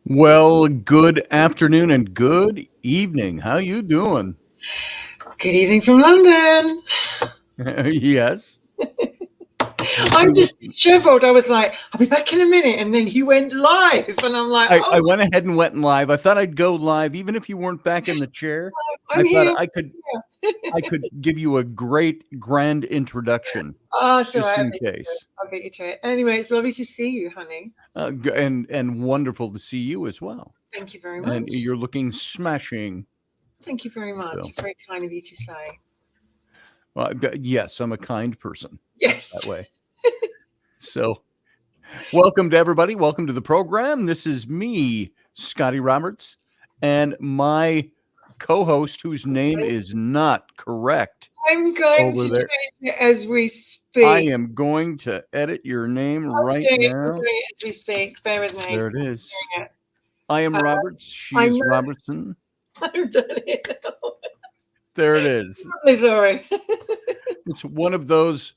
Well, good afternoon and good evening. How you doing? Good evening from London. Yes. I'm just disheveled. I was like, I'll be back in a minute. And then you went live. And I'm like, I went ahead and went live. I thought I'd go live, even if you weren't back in the chair. I'm here. I could give you a great grand introduction. Oh, it's just all right. in case. I'll get you to it. Anyway, it's lovely to see you, honey. And wonderful to see you as well. Thank you very much. And you're looking smashing. Thank you very much. So. It's very kind of you to say. Well, yes, I'm a kind person. Yes. That way. So, welcome to everybody. Welcome to the program. This is me, Scotty Roberts, and my co-host, whose name is not correct. I'm going to change it as we speak. I am going to edit your name right now. I'm doing it as we speak. Bear with me. There it is. I am Roberts. She's Robertson. I'm done it. There it is. I'm sorry. It's one of those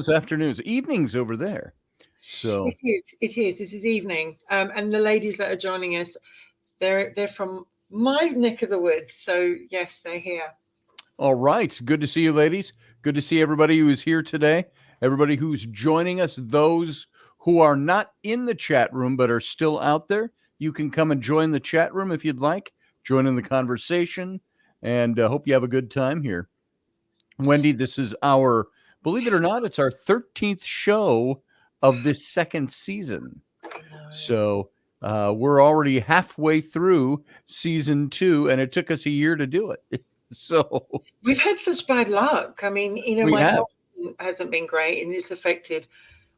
afternoons, evenings over there. So it is. This is evening, and the ladies that are joining us, they're from my neck of the woods. So yes, they're here. All right, good to see you, ladies. Good to see everybody who is here today. Everybody who's joining us. Those who are not in the chat room but are still out there, you can come and join the chat room if you'd like. Join in the conversation, and hope you have a good time here. Wendy, this is our, believe it or not, it's our 13th show of this second season. So we're already halfway through season 2, and it took us a year to do it. So we've had such bad luck. I mean, my health hasn't been great, and it's affected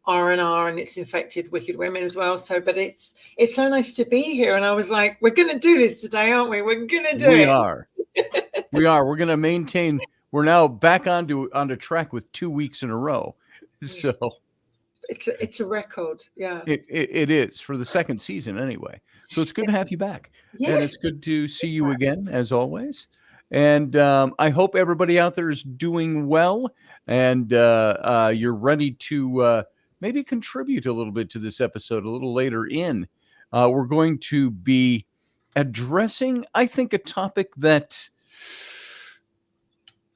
R&R, and it's affected Wicked Women as well. So, but it's so nice to be here. And I was like, we're going to do this today, aren't we? We're going to do it. We are. We're going to maintain. We're now back onto track with 2 weeks in a row. So it's a record. Yeah, it is for the second season anyway. So it's good to have you back. Yes. And it's good to see you again, as always. And I hope everybody out there is doing well, and you're ready to maybe contribute a little bit to this episode a little later in. We're going to be addressing, I think, a topic that,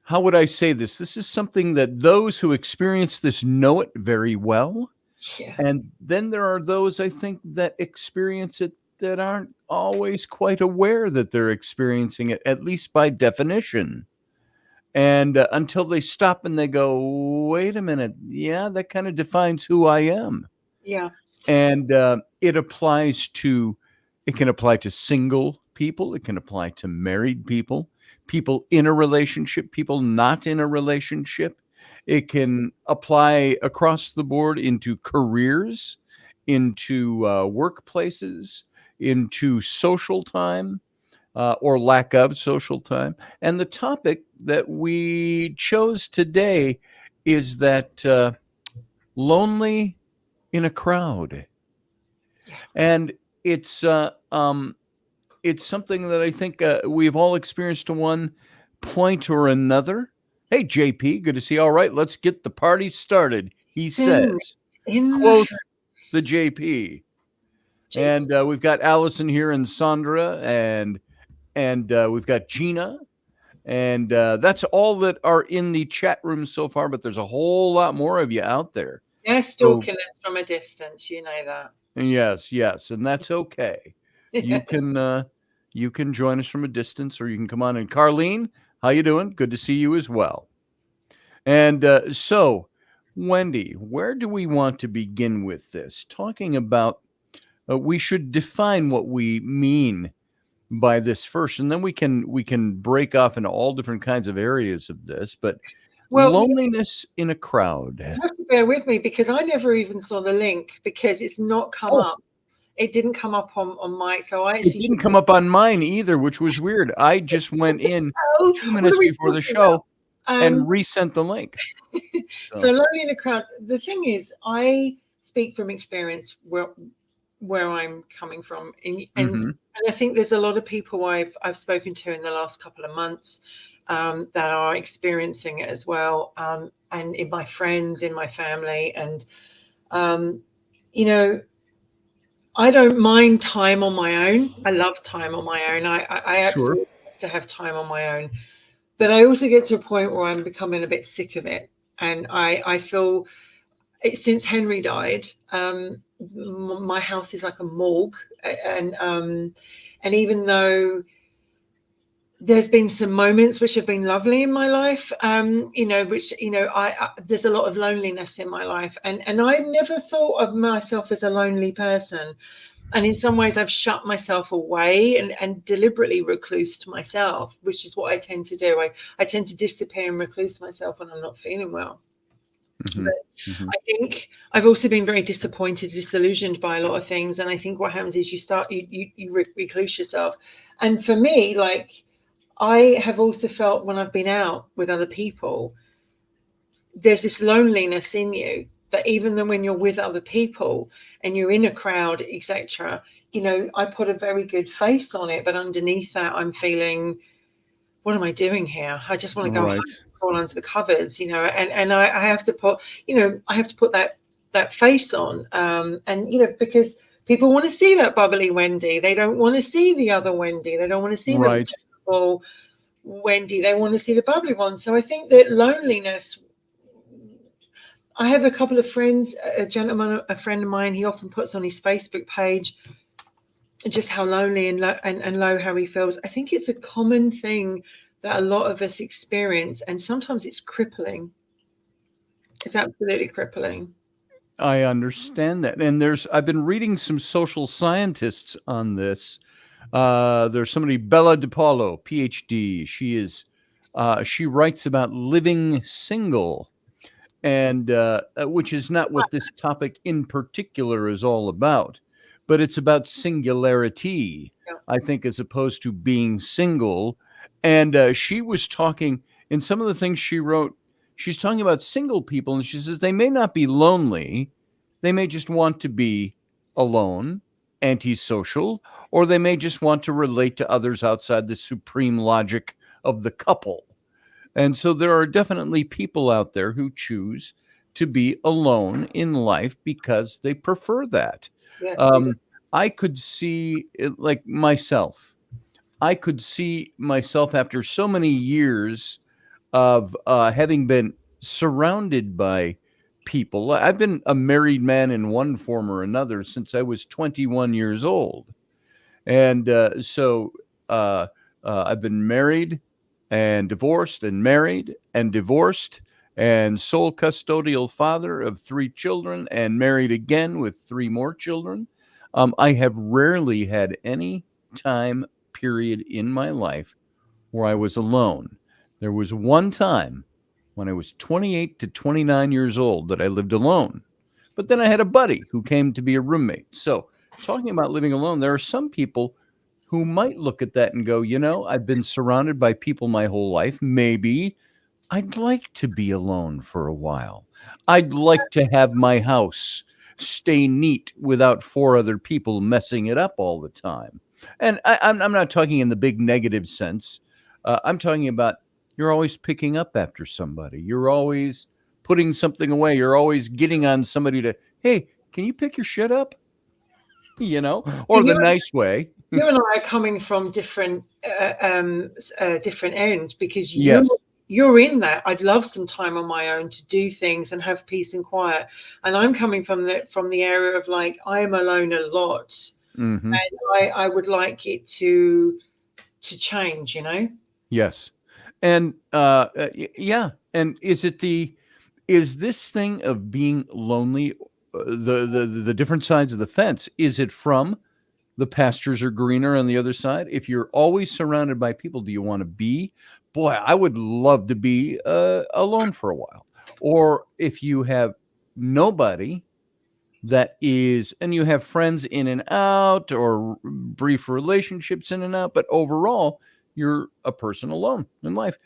how would I say this? This is something that those who experience this know it very well. Yeah. And then there are those, I think, that experience it that aren't always quite aware that they're experiencing it, at least by definition. And until they stop and they go, wait a minute, yeah, that kind of defines who I am. Yeah. And it can apply to single people. It can apply to married people, people in a relationship, people not in a relationship. It can apply across the board into careers, into workplaces, into social time, or lack of social time. And the topic that we chose today is that lonely in a crowd. And it's something that I think we've all experienced to one point or another. Hey, JP, good to see you. All right, let's get the party started, he says. Quote the JP. Jeez. And we've got Allison here and Sandra, and we've got Gina. And that's all that are in the chat room so far, but there's a whole lot more of you out there. They're stalking us from a distance, you know that. Yes, and that's okay. You can join us from a distance, or you can come on. And Carlene, How you doing? Good to see you as well. And so, Wendy, where do we want to begin with this? Talking about we should define what we mean by this first, and then we can break off into all different kinds of areas of this. But Well, loneliness in a crowd. you have to bear with me because I never even saw the link because it's not come Oh, up. It didn't come up on my. So I it actually didn't come up on mine either, which was weird. I just went in oh, 2 what are minutes we before the talking about? show and resent the link. So So, lonely in a crowd. The thing is, I speak from experience where I'm coming from, mhm, and I think there's a lot of people I've spoken to in the last couple of months that are experiencing it as well, and in my friends, in my family, and um, you know, I don't mind time on my own. I love time on my own. I sure. absolutely like to have time on my own, but I also get to a point where I'm becoming a bit sick of it, and I feel since Henry died, my house is like a morgue, and even though there's been some moments which have been lovely in my life, which there's a lot of loneliness in my life, and I've never thought of myself as a lonely person. And in some ways, I've shut myself away and deliberately reclused myself, which is what I tend to do. I tend to disappear and recluse myself when I'm not feeling well. Mhm, But mhm. I think I've also been very disappointed, disillusioned by a lot of things. And I think what happens is you recluse yourself. And for me, like I have also felt when I've been out with other people, there's this loneliness in you that even then when you're with other people and you're in a crowd, etc., I put a very good face on it, but underneath that, I'm feeling, what am I doing here? I just want to go home, Right, crawl under the covers, and I have to put, I have to put that face on, and because people want to see that bubbly Wendy. They don't want to see the other Wendy. They don't want to see the right. vulnerable Wendy. They want to see the bubbly one. So I think that loneliness. I have a couple of friends, a gentleman, a friend of mine. He often puts on his Facebook page just how lonely and low how he feels. I think it's a common thing that a lot of us experience, and sometimes it's crippling. It's absolutely crippling. I understand that. And I've been reading some social scientists on this. There's somebody, Bella DiPaolo, PhD. She writes about living single, and which is not what this topic in particular is all about, but it's about singularity, Yeah. I think, as opposed to being single. And she was talking in some of the things she wrote. She's talking about single people, and she says they may not be lonely, they may just want to be alone, antisocial, or they may just want to relate to others outside the supreme logic of the couple. And so there are definitely people out there who choose to be alone in life because they prefer that. Yes, they do. Um, I could see it, like myself. I could see myself after so many years of having been surrounded by people. I've been a married man in one form or another since I was 21 years old. And I've been married and divorced and married and divorced and sole custodial father of 3 children and married again with 3 more children. I have rarely had any time period in my life where I was alone. There was one time when I was 28 to 29 years old that I lived alone. But then I had a buddy who came to be a roommate. So, talking about living alone, there are some people who might look at that and go, I've been surrounded by people my whole life. Maybe I'd like to be alone for a while. I'd like to have my house stay neat without 4 other people messing it up all the time. And I'm not talking in the big negative sense. I'm talking about you're always picking up after somebody. You're always putting something away. You're always getting on somebody to, hey, can you pick your shit up? Or And the nice way. you and I are coming from different ends because Yes. you're in that. I'd love some time on my own to do things and have peace and quiet. And I'm coming from the area of like I'm alone a lot, Hmm. and I would like it to change. Yes. And yeah, and is this thing of being lonely, the different sides of the fence? Is it from the pastures are greener on the other side? If you're always surrounded by people, do you want to be? Boy, I would love to be alone for a while. Or if you have nobody that is, and you have friends in and out, or brief relationships in and out, but overall you're a person alone in life,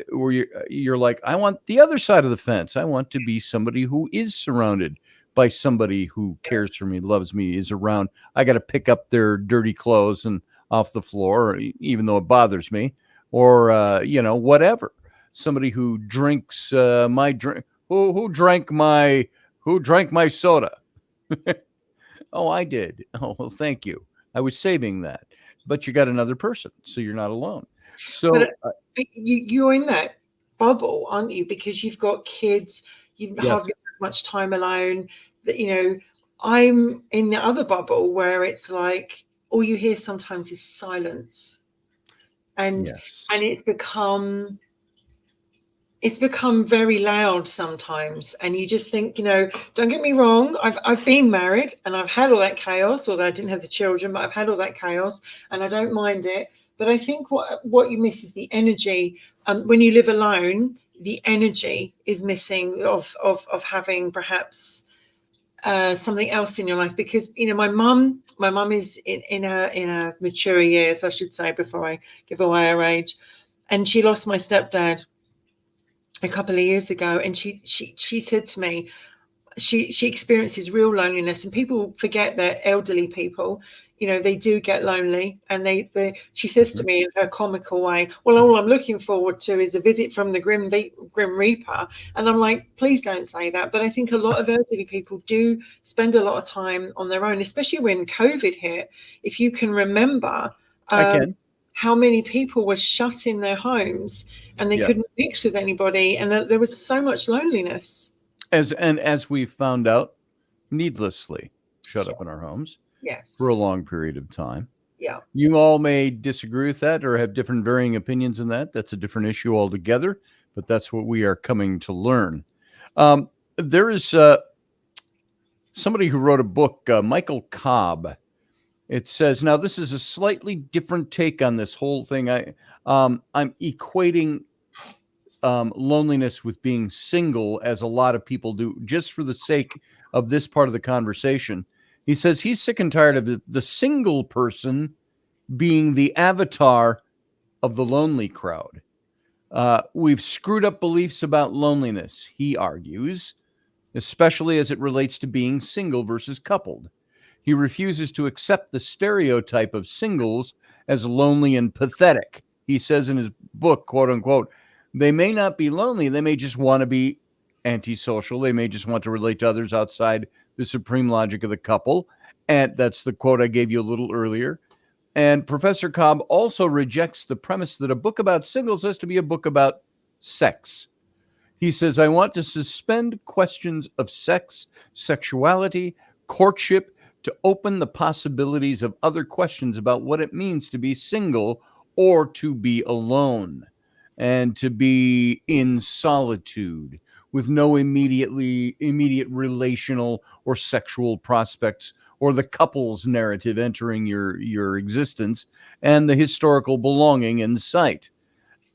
where you're like, I want the other side of the fence. I want to be somebody who is surrounded by somebody who cares for me, loves me, is around. I got to pick up their dirty clothes and off the floor, even though it bothers me, or whatever. Somebody who drinks my drink, who drank my soda. Oh, I did. Oh, well, thank you. I was saving that. But you got another person, so you're not alone. But So, you're in that bubble, aren't you? Because you've got kids, you yes, hardly have much time alone. That I'm in the other bubble where it's like all you hear sometimes is silence, and yes, and it's become very loud sometimes, and you just think, don't get me wrong, I've been married and I've had all that chaos, although I didn't have the children, but I've had all that chaos and I don't mind it. But I think what you miss is the energy. When you live alone, the energy is missing of having perhaps something else in your life, because my mum is in her mature years, I should say, before I give away her age, and she lost my stepdad a couple of years ago, and she said to me, she experiences real loneliness, and people forget that elderly people, they do get lonely, and she says to mhm. me in her comical way, well, all I'm looking forward to is a visit from the grim reaper. And I'm like, please don't say that. But I think a lot of elderly people do spend a lot of time on their own, especially when COVID hit. If you can remember, I um, can. how many people were shut in their homes and they Yeah. couldn't mix with anybody, and there was so much loneliness. As we found out, needlessly shut up in our homes for a Yes. long period of time. Yeah. You all may disagree with that or have different varying opinions in that. That's a different issue altogether, but that's what we are coming to learn. There is somebody who wrote a book, Michael Cobb. It says, now this is a slightly different take on this whole thing. I'm equating loneliness with being single, as a lot of people do, just for the sake of this part of the conversation. He says he's sick and tired of the single person being the avatar of the lonely crowd. We've screwed up beliefs about loneliness, he argues, especially as it relates to being single versus coupled. He refuses to accept the stereotype of singles as lonely and pathetic. He says in his book, quote unquote, they may not be lonely, they may just want to be antisocial. They may just want to relate to others outside the supreme logic of the couple. And that's the quote I gave you a little earlier. And Professor Cobb also rejects the premise that a book about singles has to be a book about sex. He says, I want to suspend questions of sex, sexuality, courtship, to open the possibilities of other questions about what it means to be single or to be alone, and to be in solitude with no immediate relational or sexual prospects, or the couple's narrative entering your existence, and the historical belonging in sight.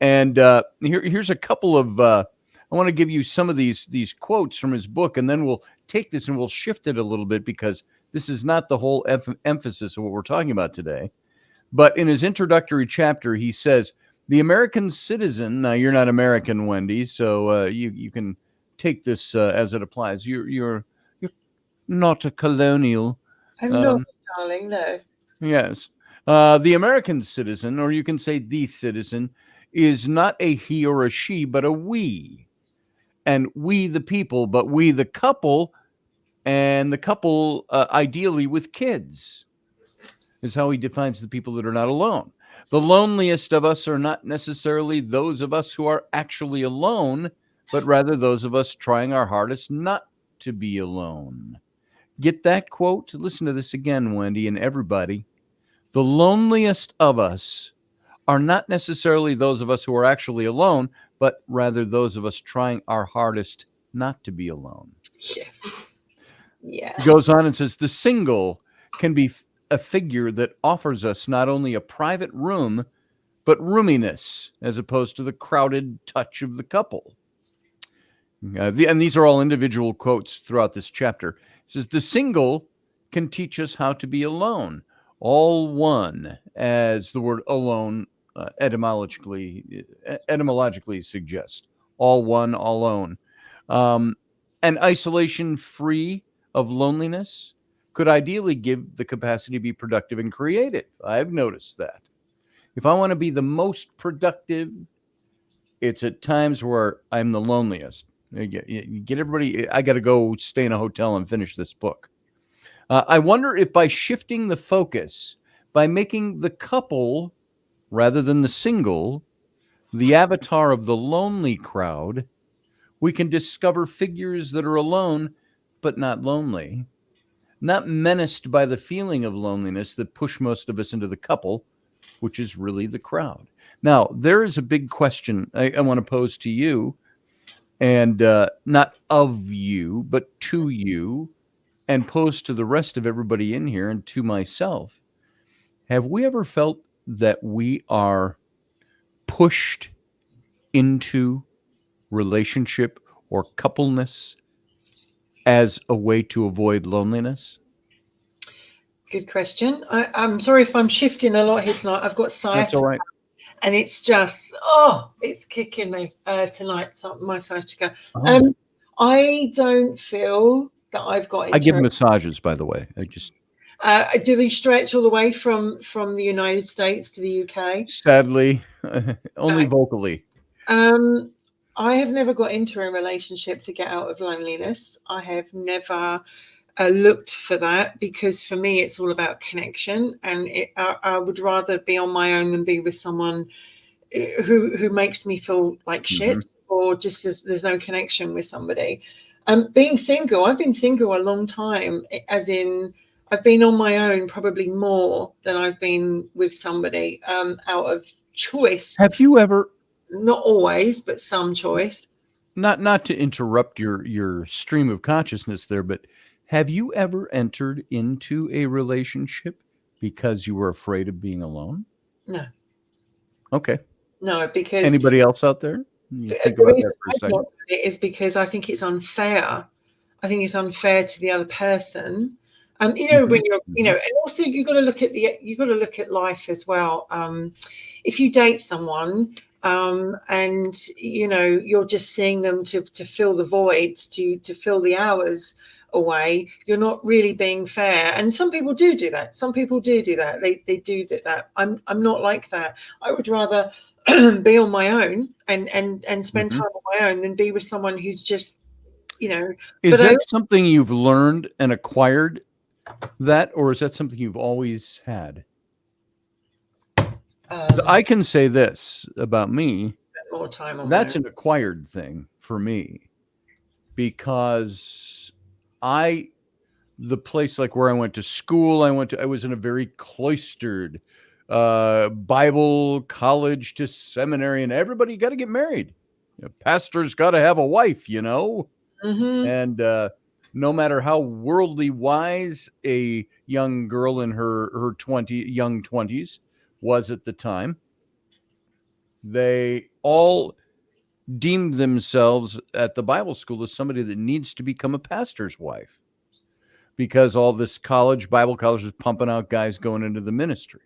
And here's a couple of. I want to give you some of these quotes from his book, and then we'll take this and we'll shift it a little bit, because this is not the whole emphasis of what we're talking about today. But in his introductory chapter, he says, "The American citizen." Now, you're not American, Wendy, so you can take this as it applies. You're not a colonial. I'm not, Um, darling, no. Yes. The American citizen, or you can say the citizen, is not a he or a she, but a we. And we, the people, but we, the couple, and the couple, ideally with kids, is how he defines the people that are not alone. The loneliest of us are not necessarily those of us who are actually alone, but rather those of us trying our hardest not to be alone. Get that quote? Listen to this again, Wendy, and everybody. The loneliest of us are not necessarily those of us who are actually alone, but rather those of us trying our hardest not to be alone. Yeah. He goes on and says, the single can be a figure that offers us not only a private room, but roominess, as opposed to the crowded touch of the couple. And these are all individual quotes throughout this chapter. It says, the single can teach us how to be alone, all one, as the word alone etymologically suggests. All one, all alone. And isolation free of loneliness could ideally give the capacity to be productive and creative. I've noticed that. If I want to be the most productive, it's at times where I'm the loneliest. You get everybody, I got to go stay in a hotel and finish this book. I wonder if by shifting the focus, by making the couple rather than the single, the avatar of the lonely crowd, we can discover figures that are alone but not lonely, not menaced by the feeling of loneliness that push most of us into the couple, which is really the crowd. Now, there is a big question I want to pose to you, and not of you, but to you, and pose to the rest of everybody in here and to myself. Have we ever felt that we are pushed into relationship or coupleness as a way to avoid loneliness? Good question. I'm sorry if I'm shifting a lot here tonight. I've got sciatica. That's all right. And it's just, it's kicking me tonight, my sciatica. Oh. I don't feel that I've got. I give massages, by the way. I just. Do they stretch all the way from the United States to the UK? Sadly, only vocally. I have never got into a relationship to get out of loneliness. I have never looked for that, because for me it's all about connection, and I would rather be on my own than be with someone who makes me feel like shit, or just there's no connection with somebody. Being single, I've been single a long time, as in I've been on my own probably more than I've been with somebody out of choice. Have you ever? Not always, but some choice. Not to interrupt your stream of consciousness there, but have you ever entered into a relationship because you were afraid of being alone? No. Okay. No, because anybody else out there? Think about that for a second. It is because I think it's unfair. I think it's unfair to the other person. When you're, and also you've got to look at life as well. If you date someone, and you're just seeing them to fill the void, to fill the hours away, you're not really being fair. And some people do that. Some people do that. They do that. I'm not like that. I would rather be on my own and spend time on my own than be with someone who's just, Is that something you've learned and acquired, that, or is that something you've always had? I can say this about me. More time on that's an acquired thing for me, because the place like where I went to school, I was in a very cloistered Bible college to seminary, and everybody got to get married. Pastor's got to have a wife, and no matter how worldly wise a young girl in her young 20s was at the time, they all deemed themselves at the Bible school as somebody that needs to become a pastor's wife, because all this Bible college is pumping out guys going into the ministry.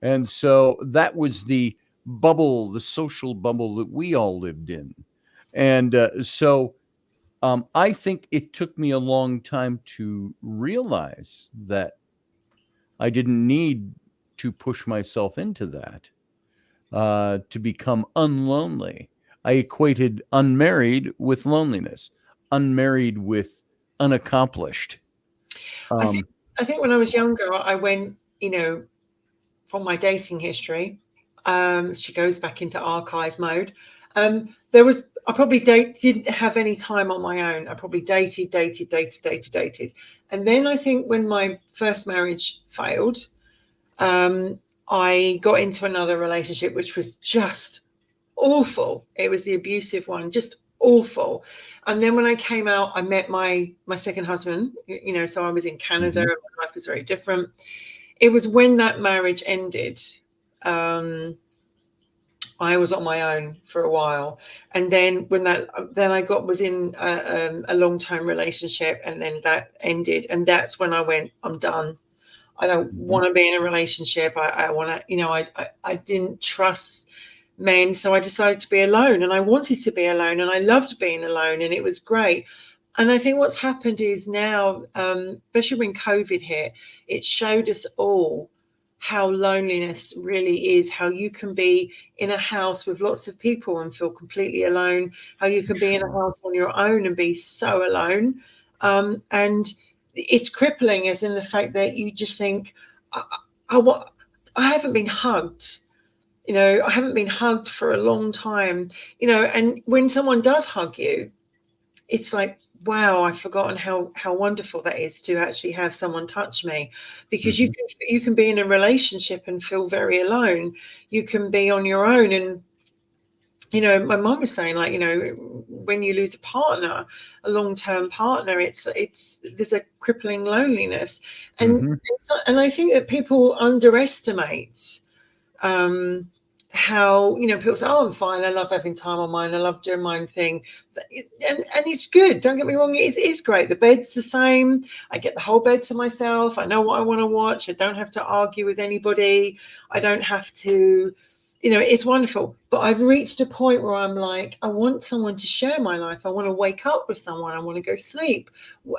And so that was the bubble, the social bubble that we all lived in. And so I think it took me a long time to realize that I didn't need to push myself into that to become unlonely. I equated unmarried with loneliness, unmarried with unaccomplished. I think when I was younger, I went, from my dating history, she goes back into archive mode. I probably didn't have any time on my own. I probably dated. And then I think when my first marriage failed, I got into another relationship, which was just awful. It was the abusive one, just awful. And then when I came out, I met my second husband, you know, so I was in Canada, Mm-hmm. my life was very different. It was when that marriage ended. I was on my own for a while, and then then I was in a long-term relationship, and then that ended, and that's when I went, I'm done. I don't Mm-hmm. want to be in a relationship. I want to, you know, I didn't trust men, so I decided to be alone, and I wanted to be alone, and I loved being alone, and it was great. And I think what's happened is now, especially when COVID hit, it showed us all how loneliness really is, how you can be in a house with lots of people and feel completely alone, how you can be in a Sure. house on your own and be so alone. And it's crippling, as in the fact that you just think, I, I haven't been hugged. You know, I haven't been hugged for a long time. You know, and when someone does hug you, it's like, wow, I've forgotten how wonderful that is to actually have someone touch me, because Mm-hmm. you can be in a relationship and feel very alone. You can be on your own. And you know, my mom was saying, like, you know, when you lose a partner, a long-term partner, it's there's a crippling loneliness. and Mm-hmm. and I think that people underestimate um, how, you know, people say, "Oh, I'm fine. I love having time on mine. I love doing my own thing," and it's good. Don't get me wrong; it's great. The bed's the same. I get the whole bed to myself. I know what I want to watch. I don't have to argue with anybody. I don't have to. You know, it's wonderful. But I've reached a point where I'm like, I want someone to share my life. I want to wake up with someone. I want to go sleep,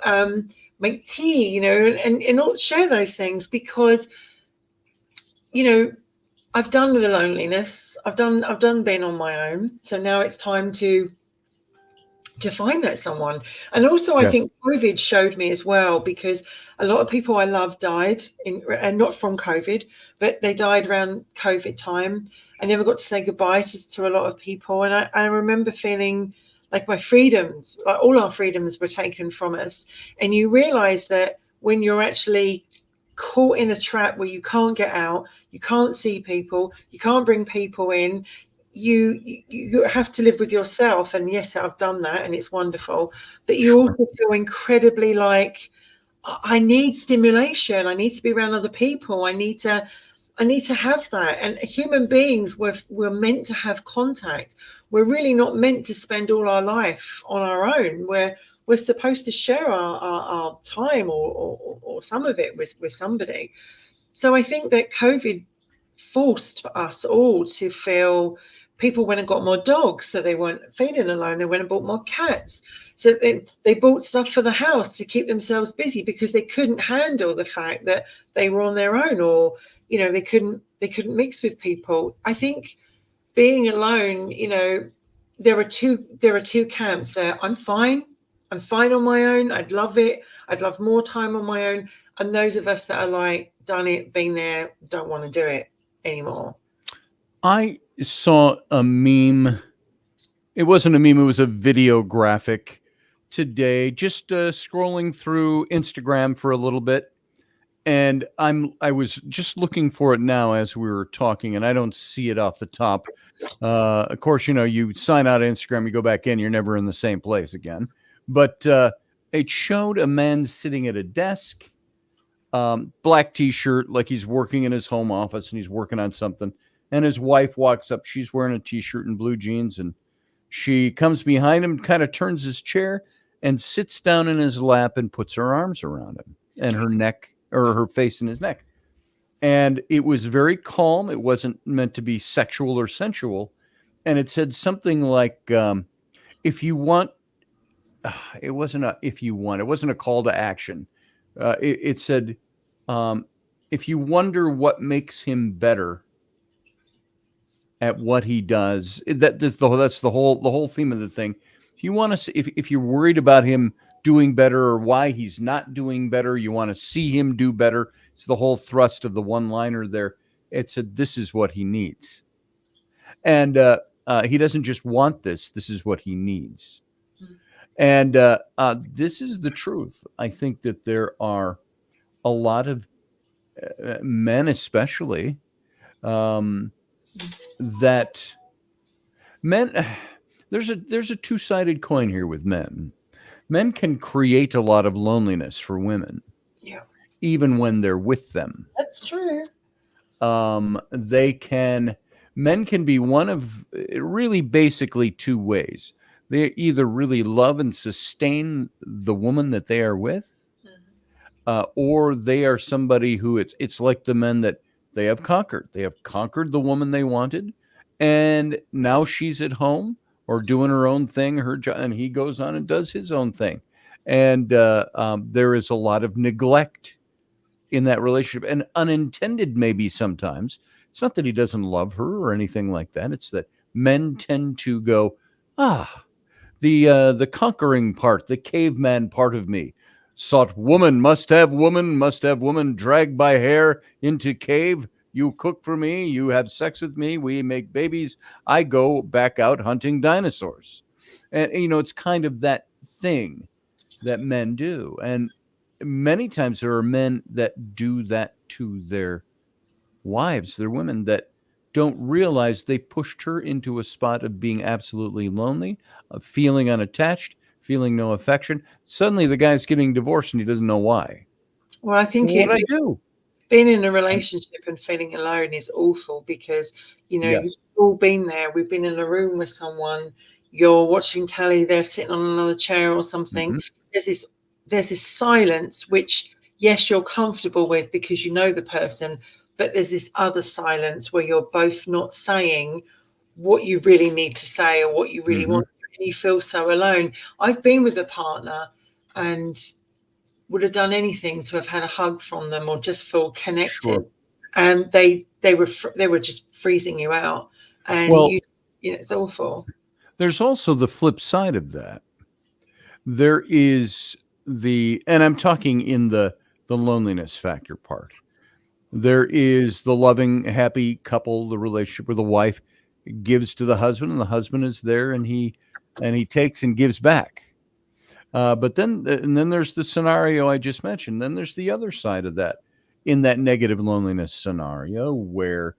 um, make tea. You know, and all, share those things, because you know, I've done with the loneliness. I've done being on my own. So now it's time to find that someone. And also I Yes. think COVID showed me as well, because a lot of people I love died and not from COVID, but they died around COVID time. I never got to say goodbye to a lot of people. And I remember feeling like my freedoms, like all our freedoms were taken from us. And you realize that when you're actually caught in a trap where you can't get out, you can't see people, you can't bring people in, you have to live with yourself. And yes, I've done that, and it's wonderful. But you Sure. also feel incredibly like, I need stimulation. I need to be around other people. I need to have that. And human beings we're meant to have contact. We're really not meant to spend all our life on our own. We're supposed to share our time, or some of it with somebody. So I think that COVID forced us all to feel. People went and got more dogs, so they weren't feeling alone. They went and bought more cats. So they bought stuff for the house to keep themselves busy, because they couldn't handle the fact that they were on their own, or you know, they couldn't mix with people. I think being alone, you know, there are two camps there. I'm fine on my own. I'd love it. I'd love more time on my own. And those of us that are like, done it, been there, don't want to do it anymore. I saw a meme. It wasn't a meme, it was a video graphic today, just scrolling through Instagram for a little bit. And I was just looking for it now as we were talking, and I don't see it off the top. Of course, you know, you sign out of Instagram, you go back in, you're never in the same place again. But it showed a man sitting at a desk, black t-shirt, like he's working in his home office and he's working on something. And his wife walks up. She's wearing a t-shirt and blue jeans, and she comes behind him, kind of turns his chair and sits down in his lap and puts her arms around him and her neck, or her face in his neck. And it was very calm. It wasn't meant to be sexual or sensual. And it said something like, if you want, it wasn't a if you want, it wasn't a call to action. It said, um, if you wonder what makes him better at what he does, that's the whole theme of the thing. If you want to, if you're worried about him doing better or why he's not doing better, you want to see him do better. It's the whole thrust of the one liner there. It said, this is what he needs. And he doesn't just want this, this is what he needs. And this is the truth. I think that there are a lot of men, especially, um, that men there's a two-sided coin here with men. Men can create a lot of loneliness for women, Yeah, even when they're with them. that's true. They can Men can be one of really basically two ways. They either really love and sustain the woman that they are with, or they are somebody who it's like the men that they have conquered. They have conquered the woman they wanted, and now she's at home or doing her own thing, her job, and he goes on and does his own thing. And there is a lot of neglect in that relationship, and unintended maybe sometimes. It's not that he doesn't love her or anything like that. It's that men tend to go, ah, the conquering part, the caveman part of me sought woman, must have woman, dragged by hair into cave. You cook for me, you have sex with me, we make babies. I go back out hunting dinosaurs. And it's kind of that thing that men do. And many times there are men that do that to their wives, their women, that don't realize they pushed her into a spot of being absolutely lonely, of feeling unattached, feeling no affection. Suddenly the guy's getting divorced and he doesn't know why. Well, I think What do I do? being in a And relationship and feeling alone is awful because, you've yes. all been there. We've been in a room with someone, you're watching telly, they're sitting on another chair or something. Hmm. There's this there's this silence which, yes, you're comfortable with because you know the person, but there's this other silence where you're both not saying what you really need to say or what you really Hmm. want, and you feel so alone. I've been with a partner and would have done anything to have had a hug from them or just feel connected, Sure. and they were just freezing you out, and Well, it's awful. there's also the flip side of that. There is and I'm talking in the loneliness factor part. There is the loving, happy couple, the relationship where the wife gives to the husband, and the husband is there, and he takes and gives back. But then there's the scenario I just mentioned. Then there's the other side of that, in that negative loneliness scenario, where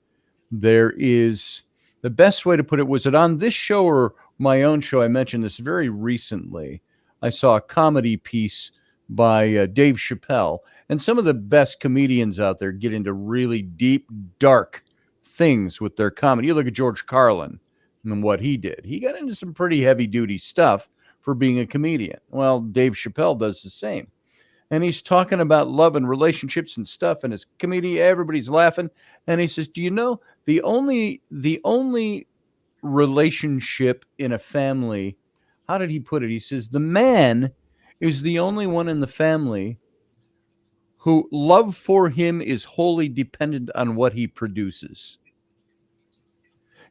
there is the best way to put it. Was it on this show or my own show? I mentioned this very recently. I saw a comedy piece by Dave Chappelle, and some of the best comedians out there get into really deep, dark things with their comedy. You look at George Carlin and what he did. He got into some pretty heavy duty stuff for being a comedian. Well, Dave Chappelle does the same. And he's talking about love and relationships and stuff, and his comedy, everybody's laughing. And he says, "Do you know the only relationship in a family, how did he put it? He says, the man is the only one in the family who love for him is wholly dependent on what he produces."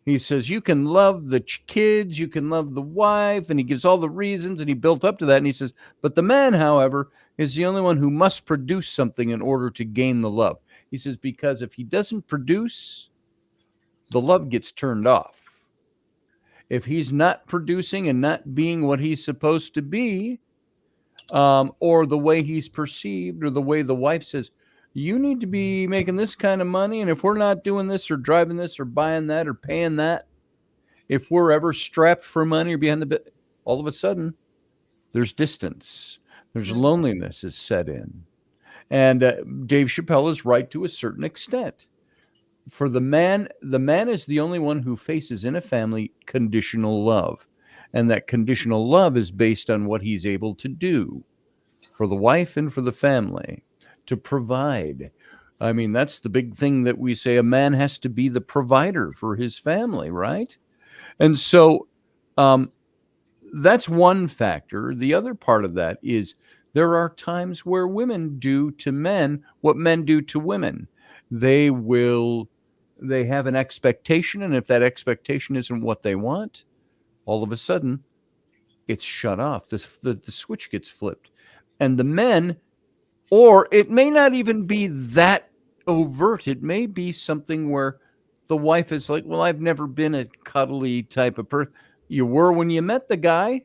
He says, you can love the kids, you can love the wife, and he gives all the reasons, and he built up to that. And he says, but the man, however, is the only one who must produce something in order to gain the love. He says, because if he doesn't produce, the love gets turned off. If he's not producing and not being what he's supposed to be, or the way he's perceived, or the way the wife says, you need to be making this kind of money, and if we're not doing this or driving this or buying that or paying that, if we're ever strapped for money or behind the bit, all of a sudden there's distance, there's Mm. loneliness is set in. And Dave Chappelle is right to a certain extent. For the man is the only one who faces in a family conditional love. And that conditional love is based on what he's able to do for the wife and for the family, to provide. I mean, that's the big thing that we say, a man has to be the provider for his family, right? And so um, that's one factor. The other part of that is there are times where women do to men what men do to women. They will, they have an expectation, and if that expectation isn't what they want, all of a sudden it's shut off. The switch gets flipped. And the men, or it may not even be that overt, it may be something where the wife is like, well, I've never been a cuddly type of person. You were when you met the guy,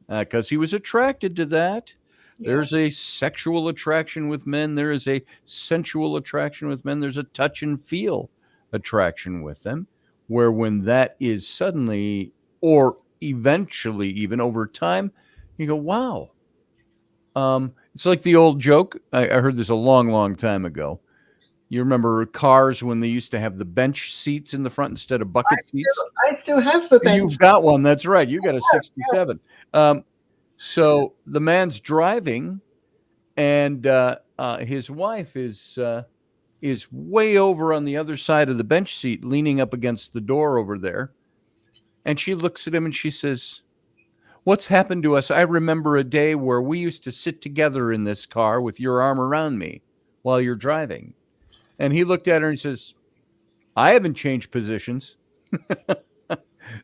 because he was attracted to that. Yeah. There's a sexual attraction with men. There is a sensual attraction with men. There's a touch and feel attraction with them, where when that is suddenly or eventually even over time, you go, wow. It's like the old joke. I heard this a long, long time ago. You remember cars when they used to have the bench seats in the front instead of bucket seats? I still have the bench. You've got one. That's right. You got a 67. So the man's driving, and his wife is way over on the other side of the bench seat, leaning up against the door over there. And she looks at him and she says, "What's happened to us? I remember a day where we used to sit together in this car with your arm around me while you're driving." And he looked at her and he says, "I haven't changed positions."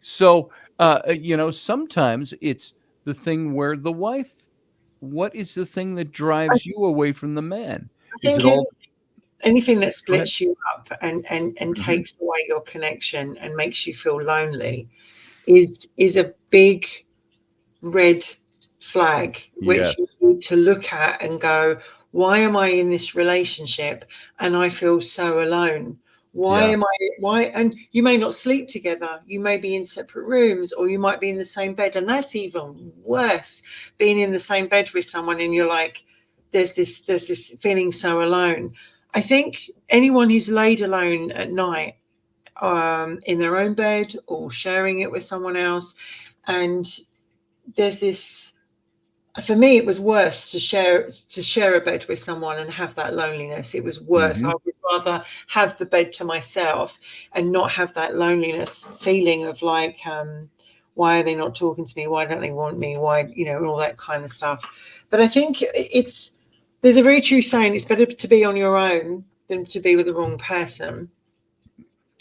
So, sometimes it's the thing where the wife, what is the thing that drives you away from the man? I Is it think all? anything that Go ahead. splits you up and takes away your connection and makes you feel lonely is a big red flag, which Yes. you need to look at and go, why am I in this relationship and I feel so alone? Why and you may not sleep together, you may be in separate rooms, or you might be in the same bed, and that's even worse, being in the same bed with someone and you're like, there's this feeling so alone. I think anyone who's laid alone at night, in their own bed or sharing it with someone else, and there's this, for me it was worse to share a bed with someone and have that loneliness. It was worse. I would rather have the bed to myself and not have that loneliness feeling of like, why are they not talking to me, why don't they want me, why, and all that kind of stuff. But I think there's a very true saying, it's better to be on your own than to be with the wrong person.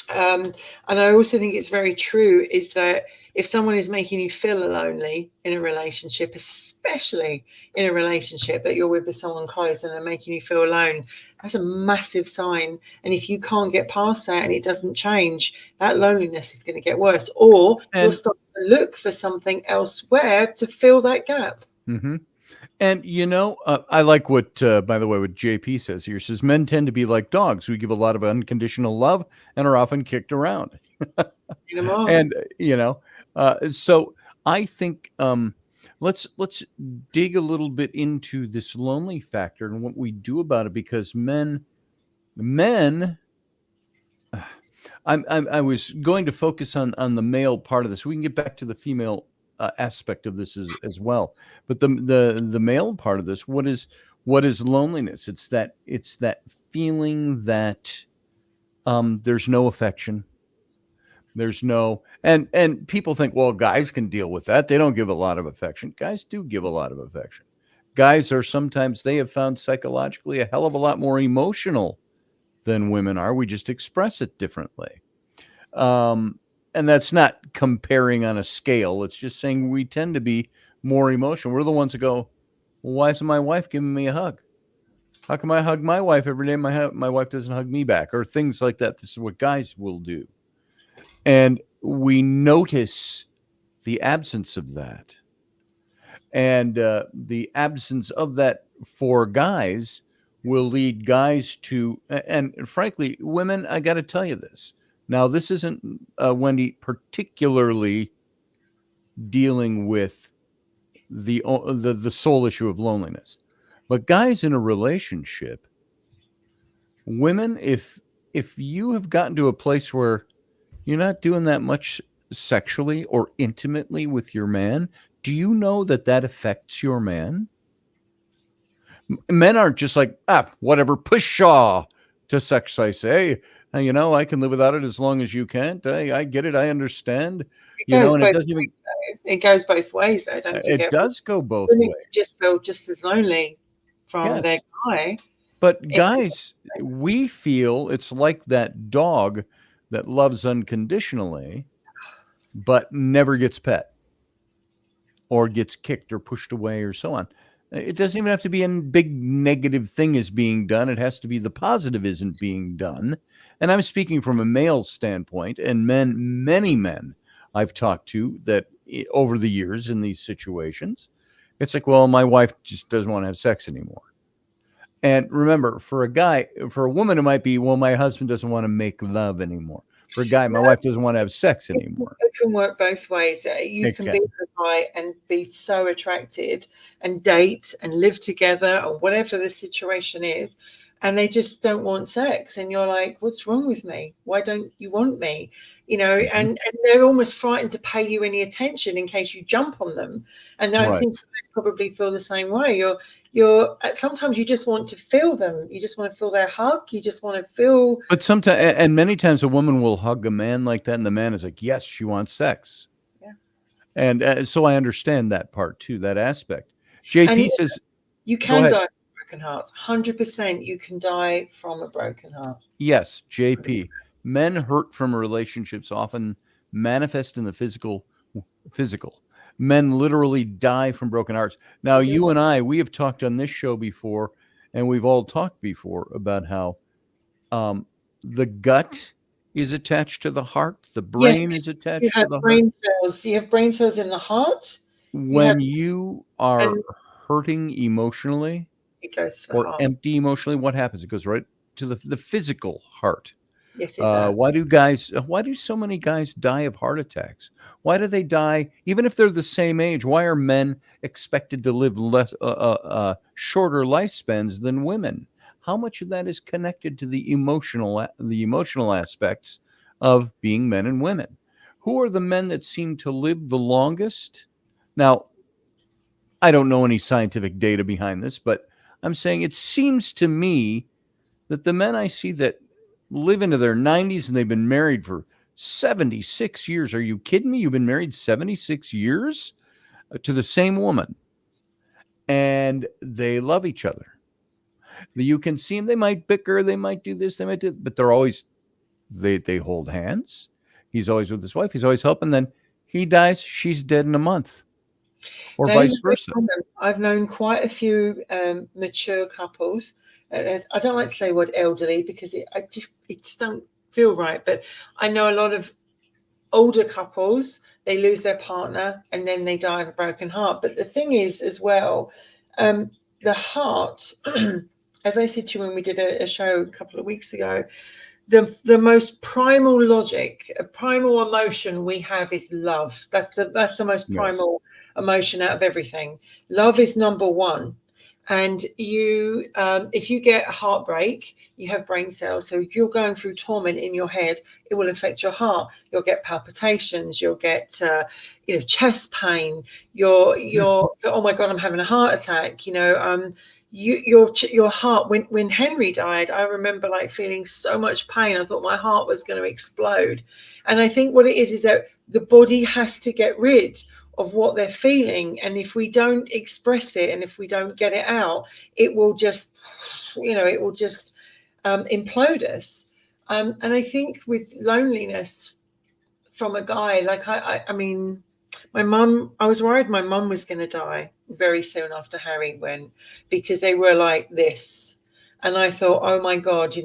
And I also think it's very true is that if someone is making you feel lonely in a relationship, especially in a relationship that you're with someone close and they're making you feel alone, that's a massive sign. And if you can't get past that and it doesn't change, that loneliness is going to get worse, or you'll start to look for something elsewhere to fill that gap. And I like what, by the way, what JP says here. He says men tend to be like dogs who give a lot of unconditional love and are often kicked around. And so I think let's dig a little bit into this lonely factor and what we do about it, because men. I was going to focus on the male part of this. We can get back to the female aspect of this as well. But the male part of this, what is loneliness? It's that feeling that there's no affection. There's no, and people think, well, guys can deal with that. They don't give a lot of affection. Guys do give a lot of affection. Guys are sometimes, they have found psychologically, a hell of a lot more emotional than women are. We just express it differently. And that's not comparing on a scale. It's just saying we tend to be more emotional. We're the ones that go, well, why isn't my wife giving me a hug? How come I hug my wife every day? My wife doesn't hug me back, or things like that. This is what guys will do. And we notice the absence of that. And the absence of that for guys will lead guys to, and frankly, women, I got to tell you this. Now, this isn't, Wendy, particularly dealing with the sole issue of loneliness. But guys in a relationship, women, if you have gotten to a place where you're not doing that much sexually or intimately with your man, do you know that affects your man? Men aren't just like, whatever, pshaw to sex. I say, I can live without it as long as you can't. I get it. I understand. And it goes both ways, though. Don't forget. It does go both ways. Just feel just as lonely from their guy. But guys, we feel it's like that dog that loves unconditionally, but never gets pet or gets kicked or pushed away or so on. It doesn't even have to be a big negative thing is being done. It has to be the positive isn't being done. And I'm speaking from a male standpoint, and many men I've talked to that over the years in these situations, it's like, well, my wife just doesn't want to have sex anymore. And remember, for a woman, it might be, well, my husband doesn't want to make love anymore. For a guy, my wife doesn't want to have sex anymore. It can work both ways. You It can be can. with a guy and be so attracted and date and live together or whatever the situation is, and they just don't want sex. And you're like, what's wrong with me? Why don't you want me? Mhm. And they're almost frightened to pay you any attention in case you jump on them. And I Right. think guys probably feel the same way. You're sometimes you just want to feel them. You just want to feel their hug. You just want to feel. But sometimes, and many times, a woman will hug a man like that, and the man is like, yes, she wants sex. Yeah. And so I understand that part too, that aspect. And JP says, you go can ahead. die from broken hearts. 100% you can die from a broken heart. Yes, JP. Men hurt from relationships often manifest in the physical. Men literally die from broken hearts. Now, They do. you and I, we have talked on this show before, and we've all talked before about how um, the gut is attached to the heart, the Yes, brain is you attached to have the heart. brain cells. You have brain cells in the heart. You have, When you are and hurting emotionally it goes to the or heart. empty emotionally, what happens? It goes right to the physical heart. Yes, it does. Why do so many guys die of heart attacks? Why do they die even if they're the same age? Why are men expected to live shorter lifespans than women? How much of that is connected to the emotional aspects of being men and women? Who are the men that seem to live the longest? Now, I don't know any scientific data behind this, but I'm saying it seems to me that the men I see that live into their 90s and they've been married for 76 years. Are you kidding me? You've been married 76 years to the same woman and they love each other. You can see them, they might bicker, they might do this, they might do, but they're always, they hold hands. He's always with his wife, he's always helping. Then he dies, she's dead in a month, or That is vice very versa. common. I've known quite a few mature couples. I don't like to say the word elderly because it just don't feel right. But I know a lot of older couples, they lose their partner and then they die of a broken heart. But the thing is, as well, the heart, as I said to you when we did a show a couple of weeks ago, the most primal logic, a primal emotion we have is love. That's the most Yes. primal emotion out of everything. Love is number one. And if you get heartbreak, you have brain cells. So if you're going through torment in your head, it will affect your heart. You'll get palpitations. You'll get, chest pain. You're oh my God, I'm having a heart attack. Your heart. When Henry died, I remember like feeling so much pain. I thought my heart was going to explode. And I think what it is that the body has to get rid of what they're feeling, and if we don't express it and if we don't get it out, it will just implode us. And I think with loneliness from a guy, like I mean, I was worried my mum was going to die very soon after Harry went, because they were like this, and I thought, oh my God,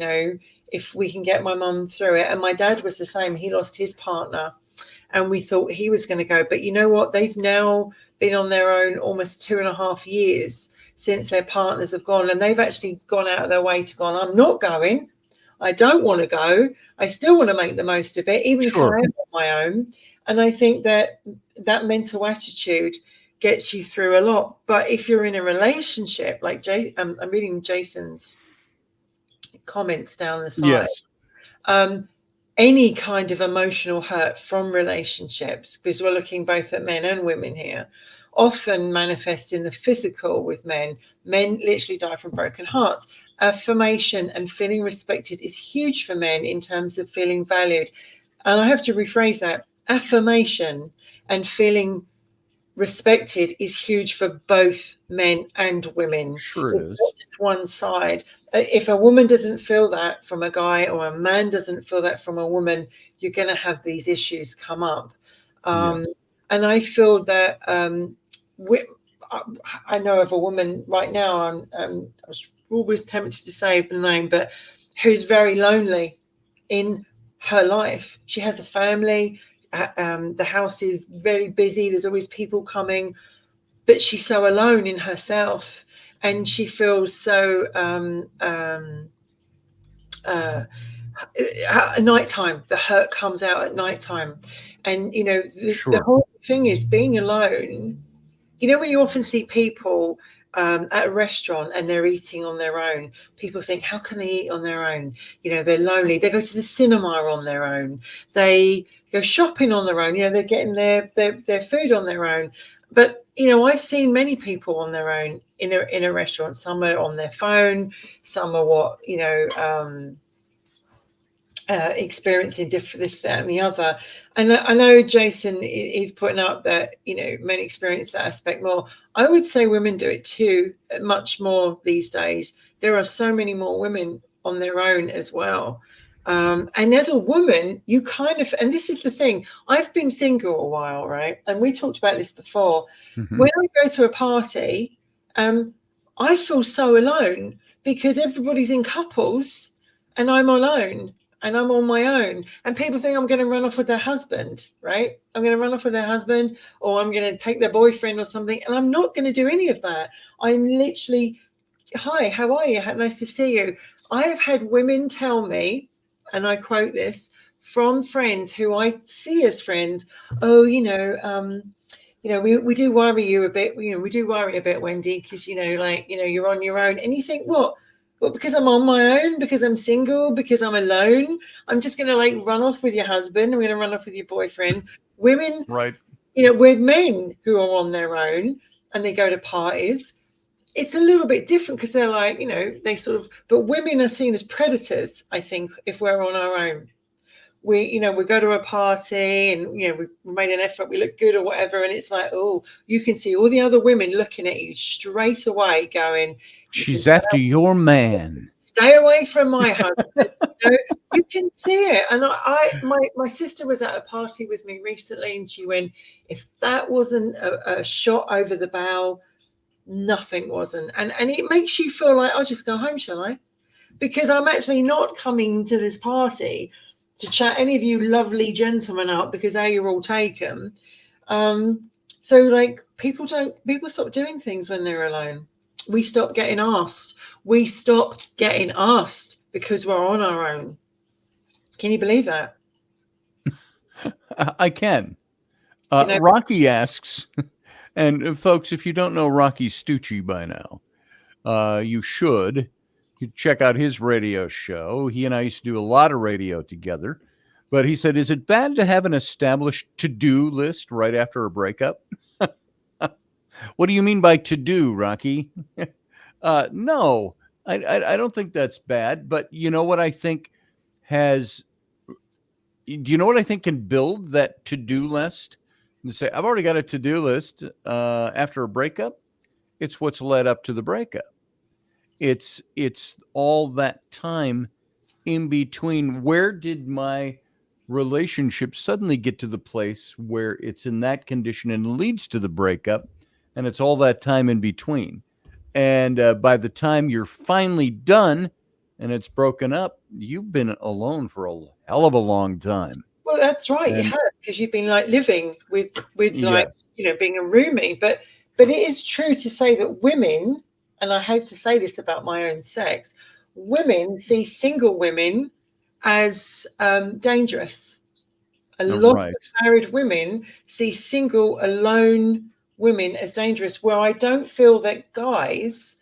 if we can get my mum through it. And my dad was the same. He lost his partner and we thought he was going to go. But you know what? They've now been on their own almost 2.5 years since their partners have gone, and they've actually gone out of their way to go, I'm not going. I don't want to go. I still want to make the most of it, even if I Sure. am on my own. And I think that mental attitude gets you through a lot. But if you're in a relationship, like I'm reading Jason's comments down the side. Yes. Any kind of emotional hurt from relationships, because we're looking both at men and women here, often manifest in the physical with men. Men literally die from broken hearts. Affirmation and feeling respected is huge for men in terms of feeling valued. And I have to rephrase that. Affirmation and feeling respected is huge for both men and women. Sure it It's is. not just one side. If a woman doesn't feel that from a guy, or a man doesn't feel that from a woman, you're going to have these issues come up. Yes. And I feel that I know of a woman right now, and I was always tempted to say the name, but who's very lonely in her life. She has a family. The house is very busy. There's always people coming, but she's so alone in herself. and she feels so at nighttime. The hurt comes out at nighttime, and the Sure. whole thing is being alone. When you often see people at a restaurant and they're eating on their own, people think, how can they eat on their own? They're lonely. They go to the cinema on their own. They go shopping on their own. They're getting their food on their own. But I've seen many people on their own in a restaurant. Some are on their phone. Some are experiencing this, that, and the other. And I know Jason is putting up that men experience that aspect more. I would say women do it too, much more these days. There are so many more women on their own as well. And as a woman, you kind of, and this is the thing, I've been single a while, right? And we talked about this before. Mm-hmm. When I go to a party, I feel so alone because everybody's in couples and I'm alone. And I'm on my own. And people think I'm going to run off with their husband, right? I'm going to run off with their husband, or I'm going to take their boyfriend or something. And I'm not going to do any of that. I'm literally, hi, how are you? Nice to see you. I have had women tell me, and I quote this, from friends who I see as friends, oh, we do worry you a bit. We do worry a bit, Wendy, because, you're on your own. And you think, what? Well, because I'm on my own, because I'm single, because I'm alone, I'm just going to run off with your husband. I'm going to run off with your boyfriend. Women, right? With men who are on their own and they go to parties, it's a little bit different because they're they sort of. But women are seen as predators, I think, if we're on our own. We go to a party and we made an effort, we look good or whatever, and it's like, oh, you can see all the other women looking at you straight away going, she's after your man, stay away from my husband. You can see it. And my sister was at a party with me recently and she went, if that wasn't a shot over the bow, nothing wasn't. And it makes you feel like, I'll just go home, shall I? Because I'm actually not coming to this party to chat any of you lovely gentlemen up because you're all taken. So people stop doing things when they're alone. We stop getting asked. We stop getting asked because we're on our own. Can you believe that? I can. Rocky asks, and folks, if you don't know Rocky Stucci by now, you should. You check out his radio show. He and I used to do a lot of radio together. But he said, is it bad to have an established to-do list right after a breakup? What do you mean by to-do, Rocky? No, I don't think that's bad. But you know what I think can build that to-do list? And say, I've already got a to-do list after a breakup. It's what's led up to the breakup. It's all that time in between. Where did my relationship suddenly get to the place where it's in that condition and leads to the breakup? And it's all that time in between. And by the time you're finally done and it's broken up, you've been alone for a hell of a long time. Well, that's right. You have, because you've been living with yes. Being a roomie. But it is true to say that women, and I hate to say this about my own sex, women see single women as dangerous. A lot of married women see single, alone women as dangerous, where I don't feel that guys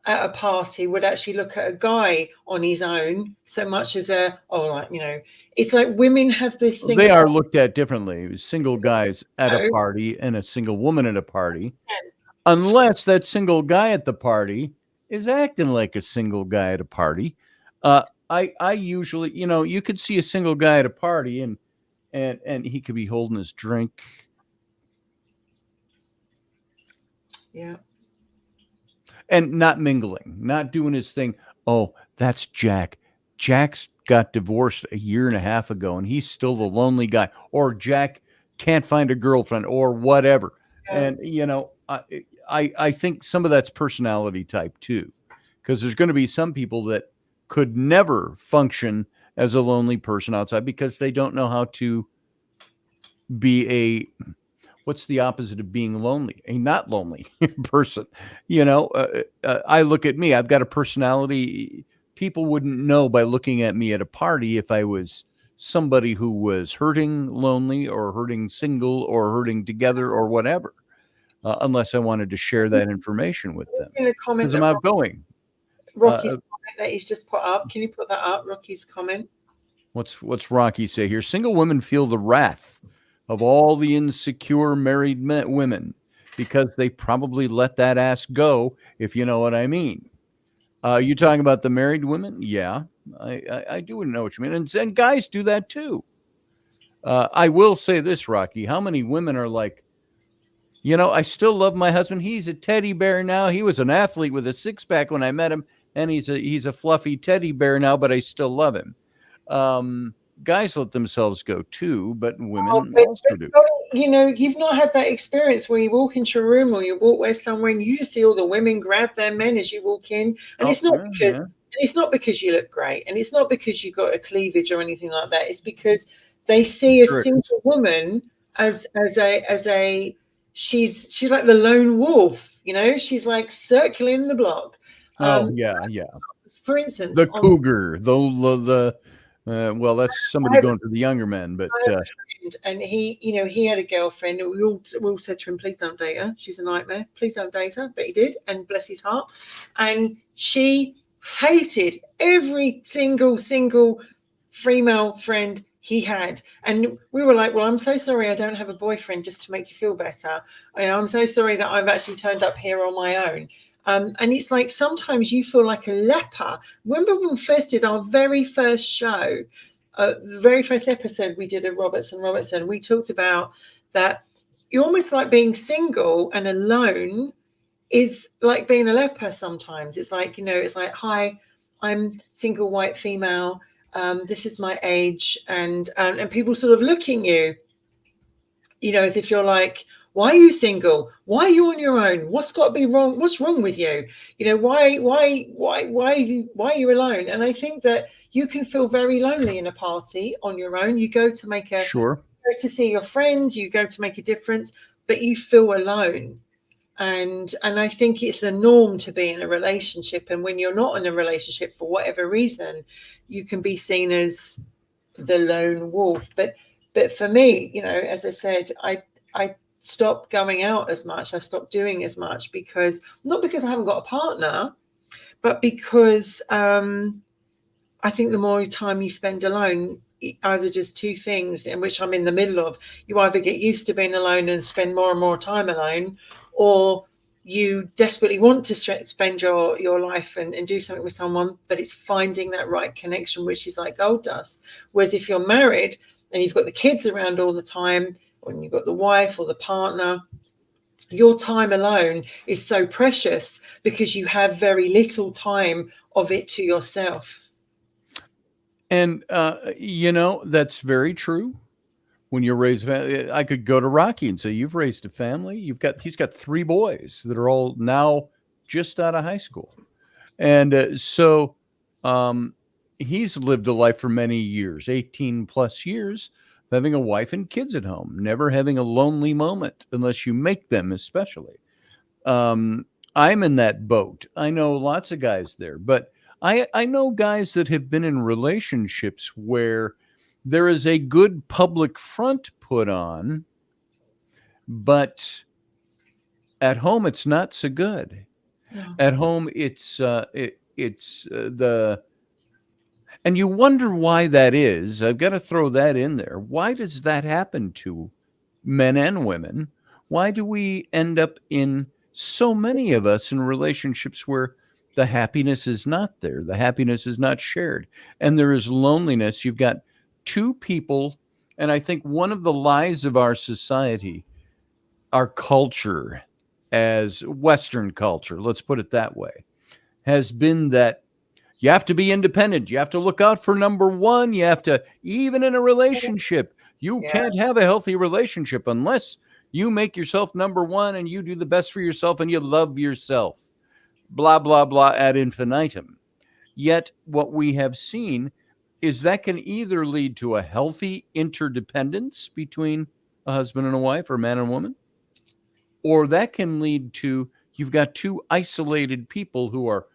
at a party would actually look at a guy on his own so much as it's like women have this thing. They are looked at differently. Single guys at a party and a single woman at a party. Unless that single guy at the party is acting like a single guy at a party. I usually, you could see a single guy at a party and he could be holding his drink. Yeah. And not mingling, not doing his thing. Oh, that's Jack. Jack's got divorced a year and a half ago and he's still the lonely guy. Or Jack can't find a girlfriend or whatever. Yeah. And, I think some of that's personality type too, because there's going to be some people that could never function as a lonely person outside because they don't know how to be What's the opposite of being lonely? A not lonely person. I look at me. I've got a personality. People wouldn't know by looking at me at a party if I was somebody who was hurting lonely or hurting single or hurting together or whatever, unless I wanted to share that information with them In a comment because I'm that outgoing. Rocky's comment that he's just put up. Can you put that up, Rocky's comment? What's Rocky say here? Single women feel the wrath of all the insecure married women because they probably let that ass go, if you know what I mean. You talking about the married women? Yeah, I do know what you mean. And guys do that too. I will say this, Rocky. How many women are like, I still love my husband. He's a teddy bear now. He was an athlete with a six-pack when I met him, and he's a fluffy teddy bear now, but I still love him. Guys let themselves go too, but women also do. You've not had that experience where you walk into a room or you walk somewhere and you just see all the women grab their men as you walk in, and it's not because you look great, and it's not because you've got a cleavage or anything like that. It's because they see a single woman as a she's like the lone wolf, she's like circling the block. Yeah. For instance, the cougar, well, that's somebody going for the younger men, but and he had a girlfriend. We all said to him, please don't date her. She's a nightmare. Please don't date her. But he did, and bless his heart. And she hated every single female friend he had. And we were like, well, I'm so sorry I don't have a boyfriend, just to make you feel better. I'm so sorry that I've actually turned up here on my own. And it's like sometimes you feel like a leper. Remember when we first did our very first show, the very first episode we did of Robertson, we talked about that you're almost like being single and alone is like being a leper sometimes. It's like, it's like, hi, I'm single white female. This is my age. And people sort of looking you, as if you're like, why are you single? Why are you on your own? What's got to be wrong? What's wrong with you? Why are you alone? And I think that you can feel very lonely in a party on your own. You go to make a sure. Go to see your friends, you go to make a difference, but you feel alone. And I think it's the norm to be in a relationship. And when you're not in a relationship for whatever reason, you can be seen as the lone wolf. But for me, as I said, I stopped going out as much. I stopped doing as much not because I haven't got a partner, but because I think the more time you spend alone, either just two things in which I'm in the middle of, you either get used to being alone and spend more and more time alone, or you desperately want to spend your life and do something with someone, but it's finding that right connection, which is like gold dust. Whereas if you're married and you've got the kids around all the time, when you've got the wife or the partner, your time alone is so precious because you have very little time of it to yourself. And that's very true. When you're raised, I could go to Rocky and say, you've raised a family. He's got 3 boys that are all now just out of high school. And so he's lived a life for many years, 18 plus years, of having a wife and kids at home, never having a lonely moment unless you make them, especially. I'm in that boat. I know lots of guys there, but I know guys that have been in relationships where there is a good public front put on, but at home it's not so good. No. At home it's and you wonder why that is. I've got to throw that in there. Why does that happen to men and women? Why do we end up in so many of us in relationships where the happiness is not there, the happiness is not shared, and there is loneliness? You've got 2 people, and I think one of the lies of our society, our culture, as Western culture, let's put it that way, has been that you have to be independent. You have to look out for number one. You have to, even in a relationship, you can't have a healthy relationship unless you make yourself number one and you do the best for yourself and you love yourself. Blah, blah, blah ad infinitum. Yet what we have seen is that can either lead to a healthy interdependence between a husband and a wife, or a man and a woman, or that can lead to you've got two isolated people who are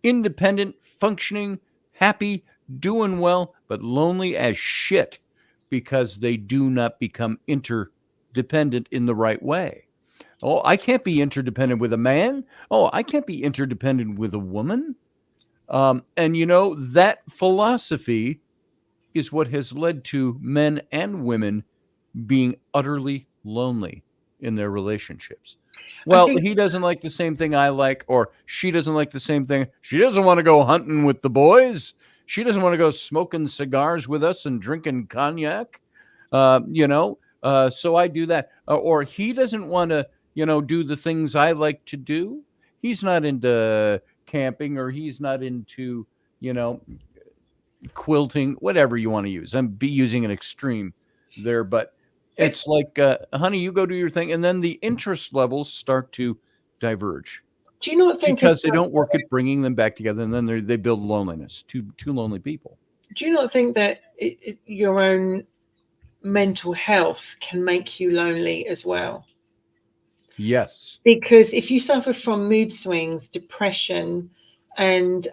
independent, functioning, happy, doing well, but lonely as shit because they do not become interdependent in the right way. Oh, I can't be interdependent with a man. Oh, I can't be interdependent with a woman. And that philosophy is what has led to men and women being utterly lonely in their relationships. I Well, think he doesn't like the same thing I like, or she doesn't like the same thing. She doesn't want to go hunting with the boys. She doesn't want to go smoking cigars with us and drinking cognac. So I do that. Or he doesn't want to, do the things I like to do. He's not into camping, or he's not into, you know, quilting, whatever you want to use. I'm using an extreme there, but it, it's like, honey, you go do your thing. And then the interest levels start to diverge do you not think as because they well, don't work at bringing them back together. And then they build loneliness, two lonely people. do you not think that your own mental health can make you lonely as well? Yes. Because if you suffer from mood swings, depression, and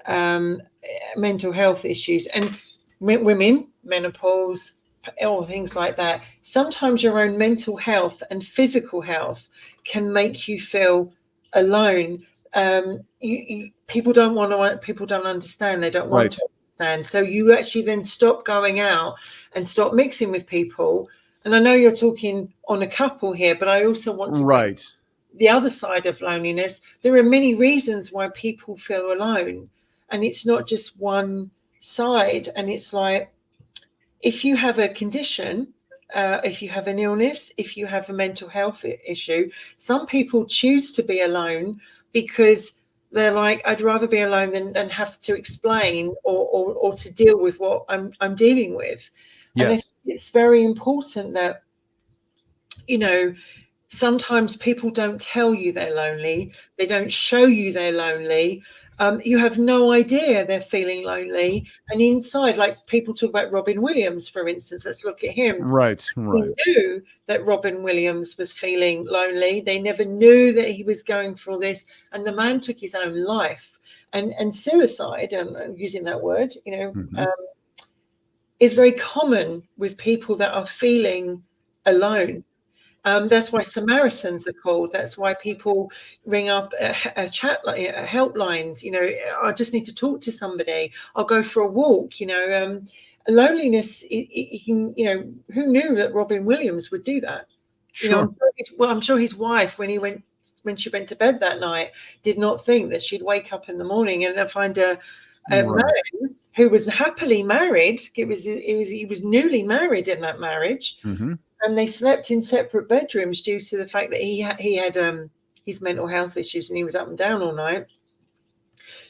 mental health issues, and women, menopause, all things like that, sometimes your own mental health and physical health can make you feel alone. People don't understand. They don't want Right. to understand. So you actually then stop going out and stop mixing with people. And I know you're talking on a couple here, but I also want to bring Right. the other side of loneliness. There are many reasons why people feel alone, and it's not just one side. And it's like, if you have a condition, if you have an illness, if you have a mental health issue, some people choose to be alone because they're like, I'd rather be alone than have to explain or to deal with what I'm dealing with. And I think Yes. it's very important that, sometimes people don't tell you they're lonely. They don't show you they're lonely. You have no idea they're feeling lonely. And inside, like people talk about Robin Williams, for instance, let's look at him. Right. We Right. knew that Robin Williams was feeling lonely. They never knew that he was going through this. And the man took his own life. And suicide, and using that word, Mm-hmm. is very common with people that are feeling alone. That's why Samaritans are called. That's why people ring up a chat like helplines. I just need to talk to somebody. I'll go for a walk. Loneliness. Who knew that Robin Williams would do that? Sure. I'm sure his wife, when she went to bed that night, did not think that she'd wake up in the morning and find a man Right. who was happily married. He was newly married in that marriage. Mm-hmm. And they slept in separate bedrooms due to the fact that he had his mental health issues and he was up and down all night.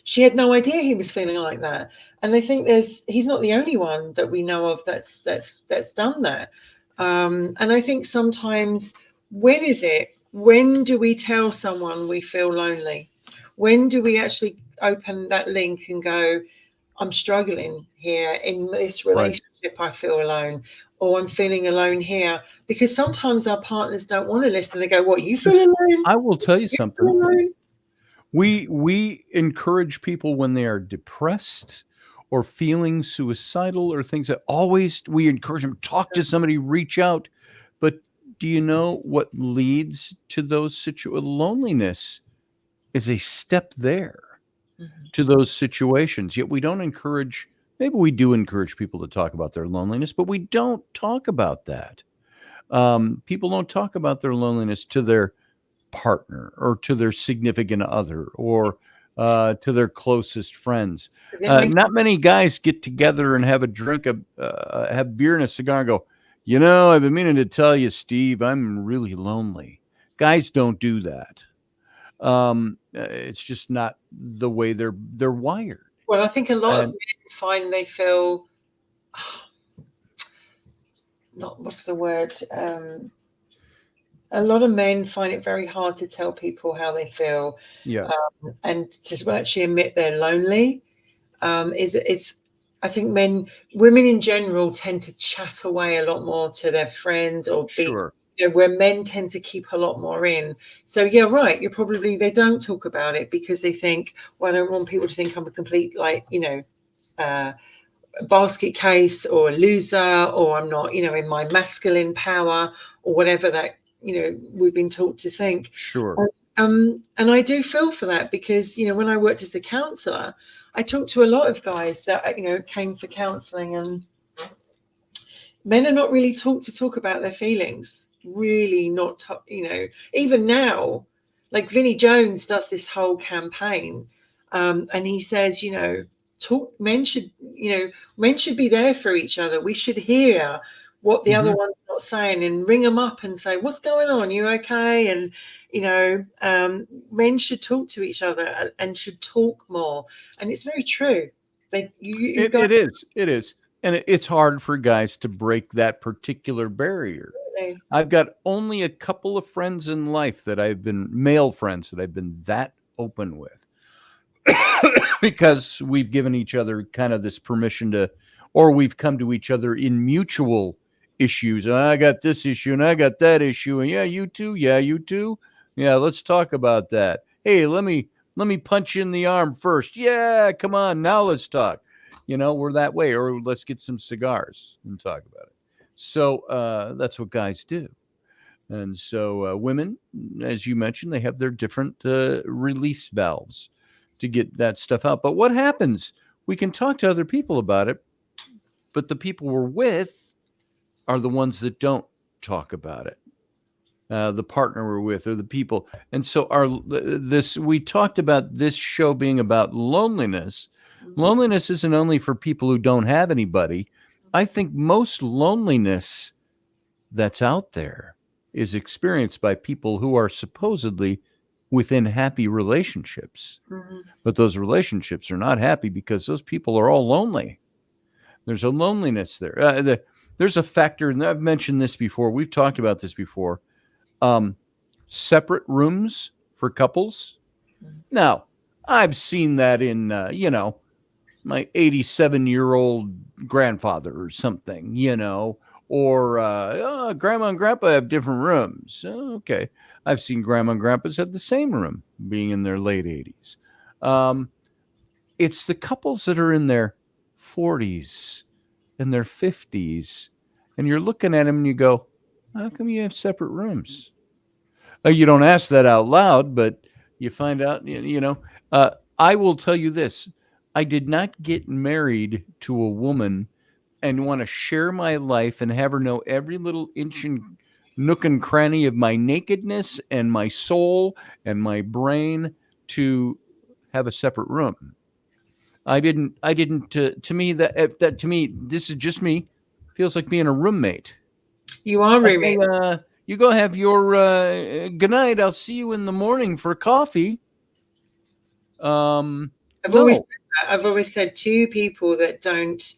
She had no idea he was feeling like that, and I think he's not the only one that we know of that's done that. And I think sometimes, when do we tell someone we feel lonely? When do we actually open that link and go, I'm struggling here in this Right. relationship, I feel alone, or I'm feeling alone here? Because sometimes our partners don't want to listen. They go, what, you feel alone? I will tell you You feel something. alone? We encourage people when they are depressed or feeling suicidal or things, that always we encourage them, talk to somebody, reach out. But do you know what leads to those loneliness is a step there Mhm. to those situations. Yet we don't encourage, maybe we do encourage people to talk about their loneliness, but we don't talk about that. People don't talk about their loneliness to their partner or to their significant other or to their closest friends. 'Cause it makes Not many guys get together and have a drink, have beer and a cigar and go, I've been meaning to tell you, Steve, I'm really lonely. Guys don't do that. It's just not the way they're wired. Well, I think a lot of And men find they feel, not what's the word? A lot of men find it very hard to tell people how they feel, yes, and to actually admit they're lonely. It's I think women in general tend to chat away a lot more to their friends or be sure. you know, where men tend to keep a lot more in. So yeah, right. You're probably, they don't talk about it because they think, well, I don't want people to think I'm a complete, like, you know, basket case or a loser, or I'm not, you know, in my masculine power, or whatever that, you know, we've been taught to think. Sure. And I do feel for that because, you know, when I worked as a counselor, I talked to a lot of guys that, you know, came for counseling, and men are not really taught to talk about their feelings, really not, you know, even now, like Vinnie Jones does this whole campaign, and he says, you know, talk, men should, you know, men should be there for each other. We should hear what the other one's not saying and ring them up and say, what's going on? You okay? And, you know, men should talk to each other and should talk more. And it's very true. You guys, It is. And it's hard for guys to break that particular barrier. really, I've got only a couple of friends in life that I've been, male friends that I've been that open with because we've given each other kind of this permission to, or we've come to each other in mutual issues. I got this issue and I got that issue. And yeah, you too. Yeah, you too. Yeah, let's talk about that. Hey, let me punch you in the arm first. Yeah, come on. Now let's talk. You know, we're that way. Or let's get some cigars and talk about it. So that's what guys do. And so women, as you mentioned, they have their different release valves to get that stuff out. But what happens? We can talk to other people about it, but the people we're with are the ones that don't talk about it. The partner we're with, or the people. And so we talked about this show being about loneliness. Loneliness isn't only for people who don't have anybody. I think most loneliness that's out there is experienced by people who are supposedly within happy relationships. But those relationships are not happy because those people are all lonely. There's a loneliness there. There's a factor, and I've mentioned this before. We've talked about this before. Separate rooms for couples. Now, I've seen that in, you know, my 87-year-old grandfather or something, you know, or grandma and grandpa have different rooms. Okay. I've seen grandma and grandpas have the same room, being in their late 80s. It's the couples that are in their 40s and their 50s, and you're looking at them and you go, how come you have separate rooms? You don't ask that out loud, but you find out, you know. I will tell you this. I did not get married to a woman and want to share my life and have her know every little inch and nook and cranny of my nakedness and my soul and my brain to have a separate room. I didn't. To me, that to me, this is just me. Feels like being a roommate. you are roommate. Okay, you go have your good night. I'll see you in the morning for coffee. I've No. always said to people that don't,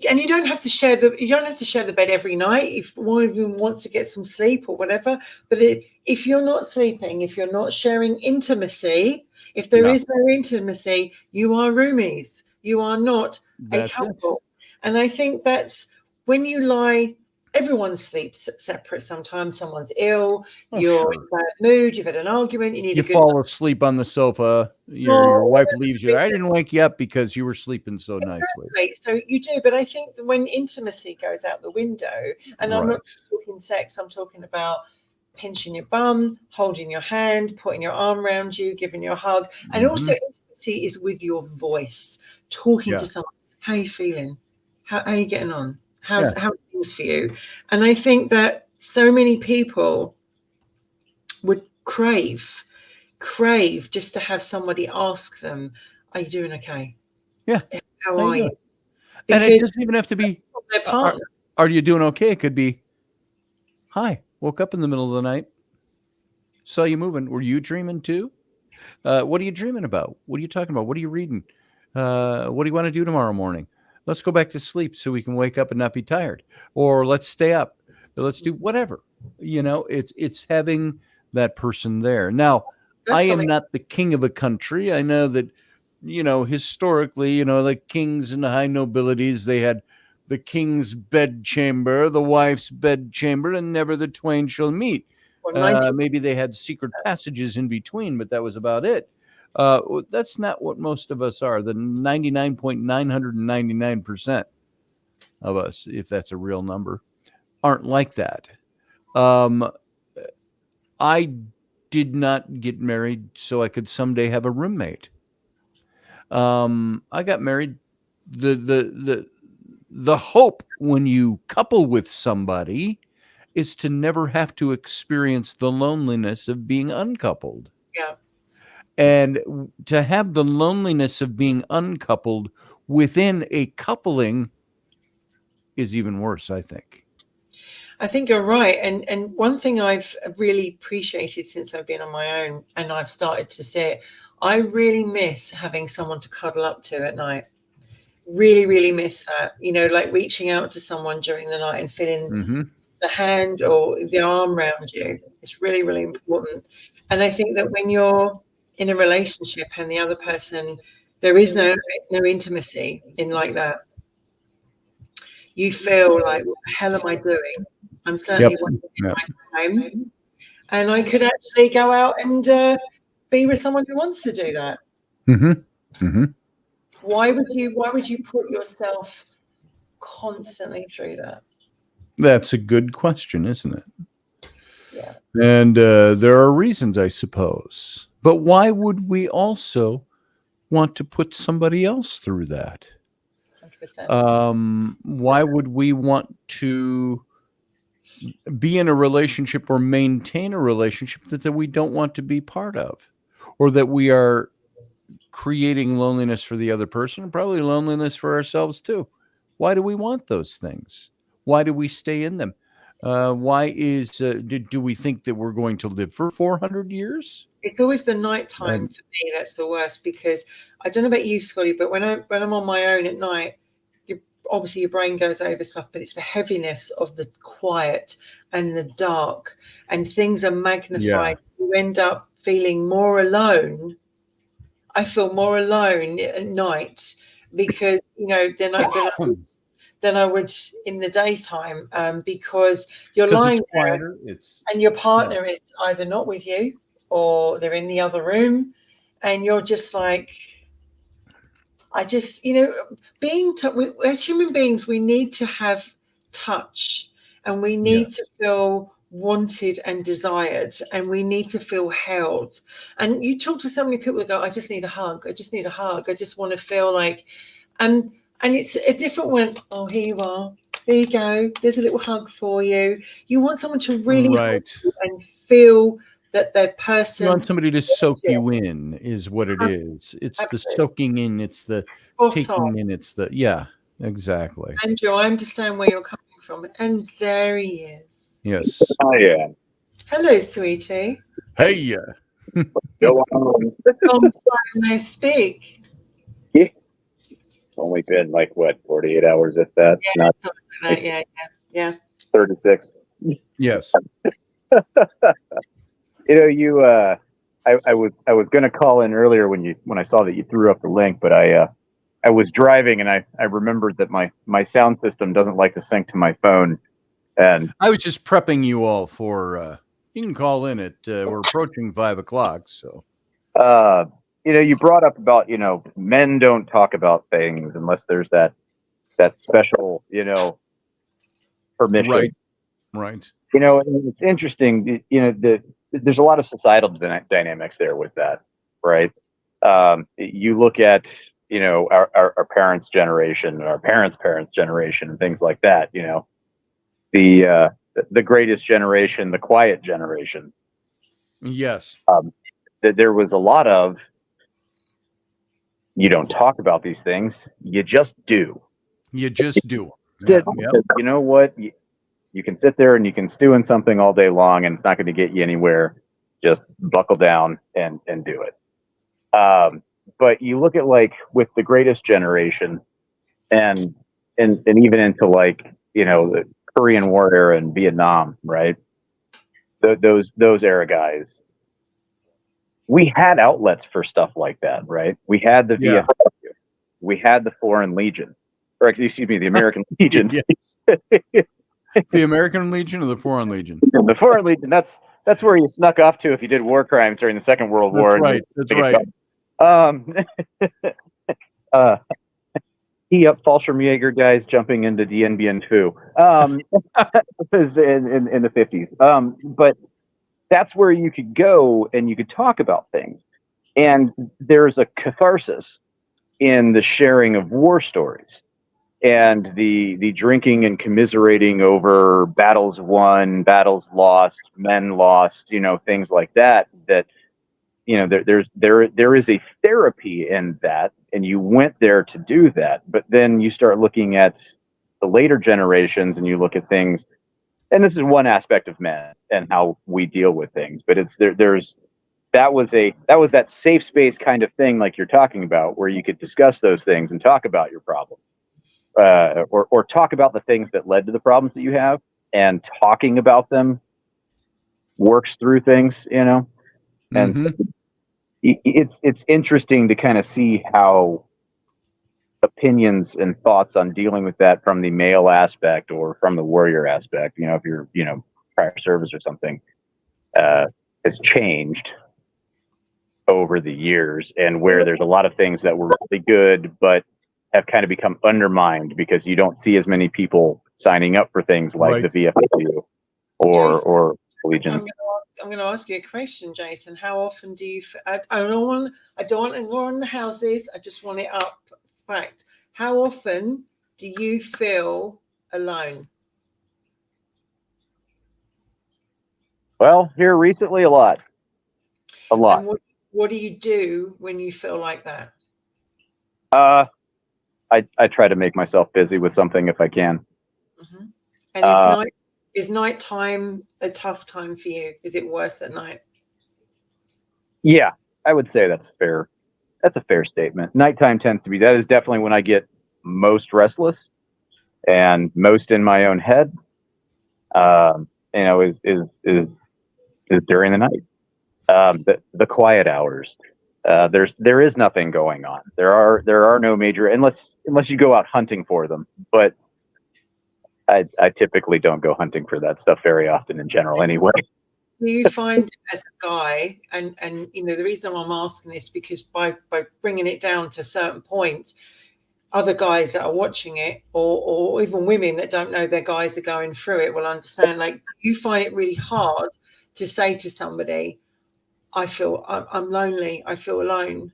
and you don't have to share the bed every night if one of them wants to get some sleep or whatever. But if you're not sleeping, if you're not sharing intimacy, if there is no intimacy, you are roomies. You are not a couple. And I think that's when you lie. Everyone sleeps separate. Sometimes someone's ill, you're in a bad mood, you've had an argument, you fall asleep on the sofa, your wife leaves you. I didn't wake you up because you were sleeping so nicely. So you do, but I think when intimacy goes out the window, and I'm not talking sex, I'm talking about pinching your bum, holding your hand, putting your arm around you, giving you a hug. And also intimacy is with your voice, talking to someone. How are you feeling? How are you getting on? How are things for you? And I think that so many people would crave just to have somebody ask them, are you doing okay? Yeah. How are you? And it doesn't even have to be, their partner. Are you doing okay? It could be, hi, woke up in the middle of the night, saw you moving. Were you dreaming too? What are you dreaming about? What are you talking about? What are you reading? What do you want to do tomorrow morning? Let's go back to sleep so we can wake up and not be tired. Or let's stay up. Let's do whatever. You know, it's having that person there. Now, I am not the king of a country. I know that, you know, historically, you know, like kings and the high nobilities, they had the king's bedchamber, the wife's bedchamber, and never the twain shall meet. Maybe they had secret passages in between, but that was about it. That's not what most of us are. The 99.999% of us, if that's a real number, aren't like that. I did not get married so I could someday have a roommate. I got married. The hope when you couple with somebody is to never have to experience the loneliness of being uncoupled. Yeah. And to have the loneliness of being uncoupled within a coupling is even worse, I think. I think you're right. And one thing I've really appreciated since I've been on my own and I've started to see it, I really miss having someone to cuddle up to at night. Really, really miss that. You know, like reaching out to someone during the night and feeling the hand or the arm around you. It's really, really important. And I think that when you're in a relationship and the other person, there is no intimacy in like that. You feel like, what the hell am I doing? I'm certainly wasting my time. And I could actually go out and be with someone who wants to do that. Why would you put yourself constantly through that? That's a good question, isn't it? Yeah. And there are reasons, I suppose. But why would we also want to put somebody else through that? 100%. Why would we want to be in a relationship or maintain a relationship that we don't want to be part of, or that we are creating loneliness for the other person and probably loneliness for ourselves too? Why do we want those things? Why do we stay in them? Why is do we think that we're going to live for 400 years? It's always the nighttime for me that's the worst, because I don't know about you, Scotty, but when I'm on my own at night, obviously your brain goes over stuff, but it's the heaviness of the quiet and the dark, and things are magnified. You end up feeling more alone. I feel more alone at night because, you know, than I would in the daytime, because you're lying there and your partner is either not with you or they're in the other room, and you're just like, I just, you know, as human beings, we need to have touch, and we need to feel wanted and desired, and we need to feel held. And you talk to so many people that go, I just need a hug. I just need a hug. I just want to feel like, and it's a different one. Oh, here you are. There you go. There's a little hug for you. You want someone to really hug you and feel that their person. You want somebody to soak you in, is what it is. It's the soaking in. It's the taking in. It's the exactly. Andrew, I understand where you're coming from, and there he is. Yes. I am. Hello, sweetie. Hey. Go on. Long time no speak. Yeah. It's only been like what, 48 hours, if that. Yeah, not like that. Yeah. 36. Yes. You know, I was going to call in earlier when I saw that you threw up the link, but I was driving and I remembered that my sound system doesn't like to sync to my phone, and I was just prepping you all for. You can call in at. We're approaching 5 o'clock, so. You know, you brought up about, you know, men don't talk about things unless there's that special, you know, permission. Right. You know, and it's interesting. You know, there's a lot of societal dynamics there with that, right? You look at, you know, our parents' generation, our parents' generation, and things like that. You know, the greatest generation, the quiet generation. Yes. That there was a lot of, you don't talk about these things, you just do. You just do. You know what? You can sit there and you can stew in something all day long, and it's not going to get you anywhere. Just buckle down and do it. But you look at, like, with the greatest generation, and even into, like, you know, the Korean War era and Vietnam, right? Those era guys. We had outlets for stuff like that, right? We had the VFW, we had the Foreign Legion. or excuse me, the American Legion. The American Legion or the Foreign Legion? The Foreign Legion. That's where you snuck off to if you did war crimes during the Second World War. Right. That's right. Fallschirmjäger guys jumping into Dien Bien Phu. Was in the 50s. But that's where you could go and you could talk about things. And there's a catharsis in the sharing of war stories and the drinking and commiserating over battles won, battles lost, men lost, things like that. That there is a therapy in that, and you went there to do that. But then you start looking at the later generations, and you look at things, and this is one aspect of men and how we deal with things. But it's that was that safe space kind of thing, like you're talking about, where you could discuss those things and talk about your problems, or talk about the things that led to the problems that you have, and talking about them works through things, and so it's interesting to kind of see how opinions and thoughts on dealing with that from the male aspect or from the warrior aspect, if you're, prior service or something, has changed over the years, and where there's a lot of things that were really good, but have kind of become undermined because you don't see as many people signing up for things like the VFW or Legion. I'm going to ask you a question, Jason. How often do you? I don't want to go on the houses. I just want it up. Fact. How often do you feel alone? Well, here recently, a lot. And what do you do when you feel like that? I try to make myself busy with something if I can. Mm-hmm. And is nighttime a tough time for you? Is it worse at night? Yeah, I would say that's fair. That's a fair statement. Nighttime tends to be, that is definitely when I get most restless and most in my own head. Is during the night. The quiet hours. There is nothing going on. There are no major, unless you go out hunting for them. But I typically don't go hunting for that stuff very often in general anyway. Do you find as a guy, and the reason I'm asking this, because by bringing it down to certain points, other guys that are watching it, or even women that don't know their guys are going through it, will understand. Like, you find it really hard to say to somebody, I'm lonely, I feel alone.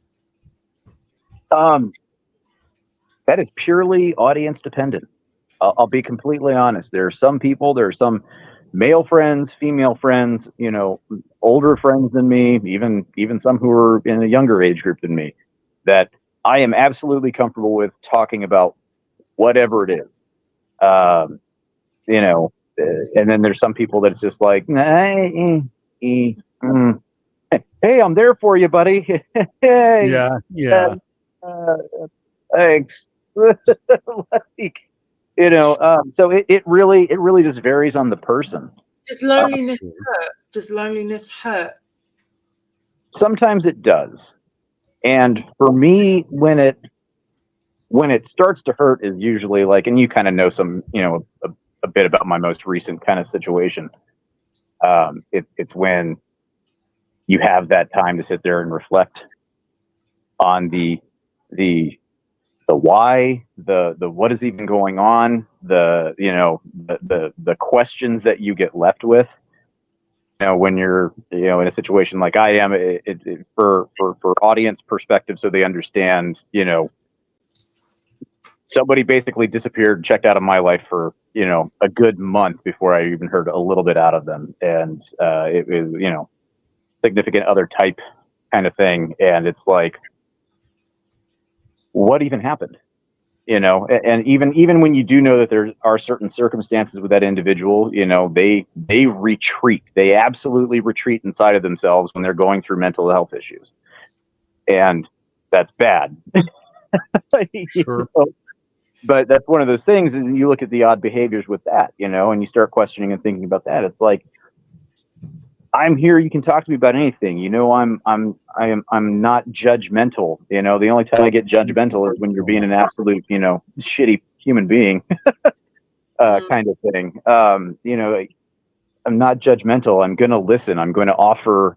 That is purely audience dependent. I'll be completely honest. There are some male friends, female friends, older friends than me, even some who are in a younger age group than me, that I am absolutely comfortable with talking about whatever it is. And then there's some people that's just like, hey, I'm there for you, buddy. Hey, yeah. Thanks. So it really just varies on the person. Does loneliness hurt? Does loneliness hurt? Sometimes it does. And for me, when it starts to hurt is usually like, and you kind of know some, a bit about my most recent kind of situation. It's when you have that time to sit there and reflect on the why, the what is even going on, the questions that you get left with, when you're, in a situation like I am, for audience perspective, so they understand, somebody basically disappeared and checked out of my life for, a good month before I even heard a little bit out of them. And it was, significant other type kind of thing. And it's like, what even happened? And even when you do know that there are certain circumstances with that individual, they retreat. They absolutely retreat inside of themselves when they're going through mental health issues. And that's bad. Sure. But that's one of those things, and you look at the odd behaviors with that, and you start questioning and thinking about that. It's like, I'm here. You can talk to me about anything. I'm not judgmental. The only time I get judgmental is when you're being an absolute, shitty human being kind of thing. You know, I'm not judgmental. I'm going to listen. I'm going to offer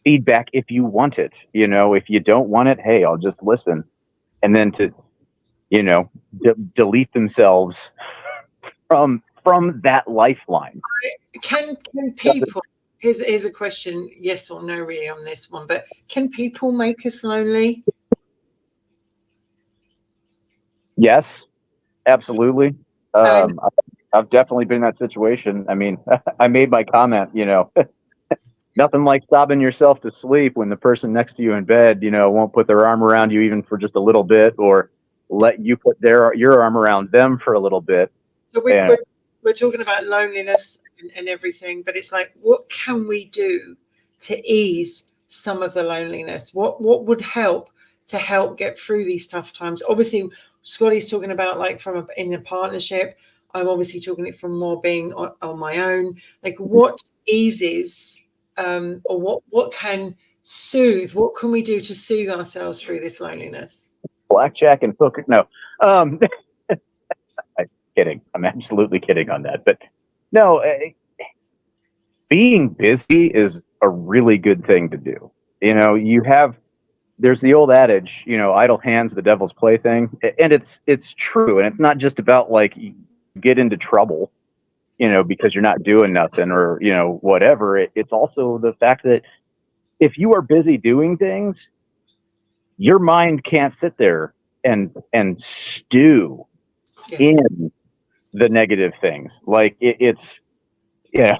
feedback if you want it. You know, if you don't want it, hey, I'll just listen. And then to, you know, delete themselves from that lifeline. Can people? Here's a question, yes or no, really, on this one. But can people make us lonely? Yes, absolutely. I've definitely been in that situation. I mean, I made my comment, you know, nothing like sobbing yourself to sleep when the person next to you in bed, you know, won't put their arm around you even for just a little bit, or let you put your arm around them for a little bit. So we're talking about loneliness and everything, but it's like, what can we do to ease some of the loneliness? What would help to help get through these tough times? Obviously, Scotty's talking about like in a partnership. I'm obviously talking it from more being on my own. Like, what eases or what can soothe? What can we do to soothe ourselves through this loneliness? Blackjack and poker. No, I'm kidding. I'm absolutely kidding on that. But no, being busy is a really good thing to do. You know, there's the old adage, you know, idle hands, the devil's plaything. And it's true. And it's not just about like you get into trouble, you know, because you're not doing nothing or, you know, whatever. It's also the fact that if you are busy doing things, your mind can't sit there and stew in the negative things. Like it's, yeah,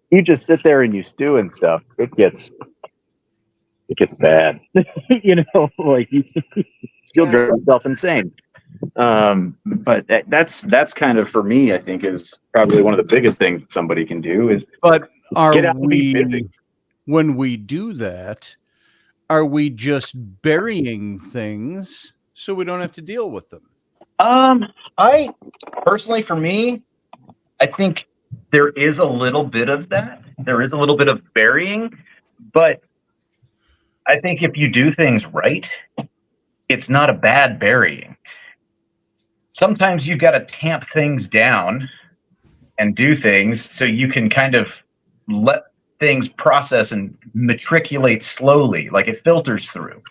you just sit there and you stew and stuff. It gets bad. You know, like you'll drive yourself insane. But that's kind of, for me, I think, is probably one of the biggest things that somebody can do is. But get out and be busy. When we do that, are we just burying things so we don't have to deal with them? I personally, for me, I think there is a little bit of that. There is a little bit of burying, but I think if you do things right, it's not a bad burying. Sometimes you've got to tamp things down and do things so you can kind of let things process and matriculate slowly, like it filters through.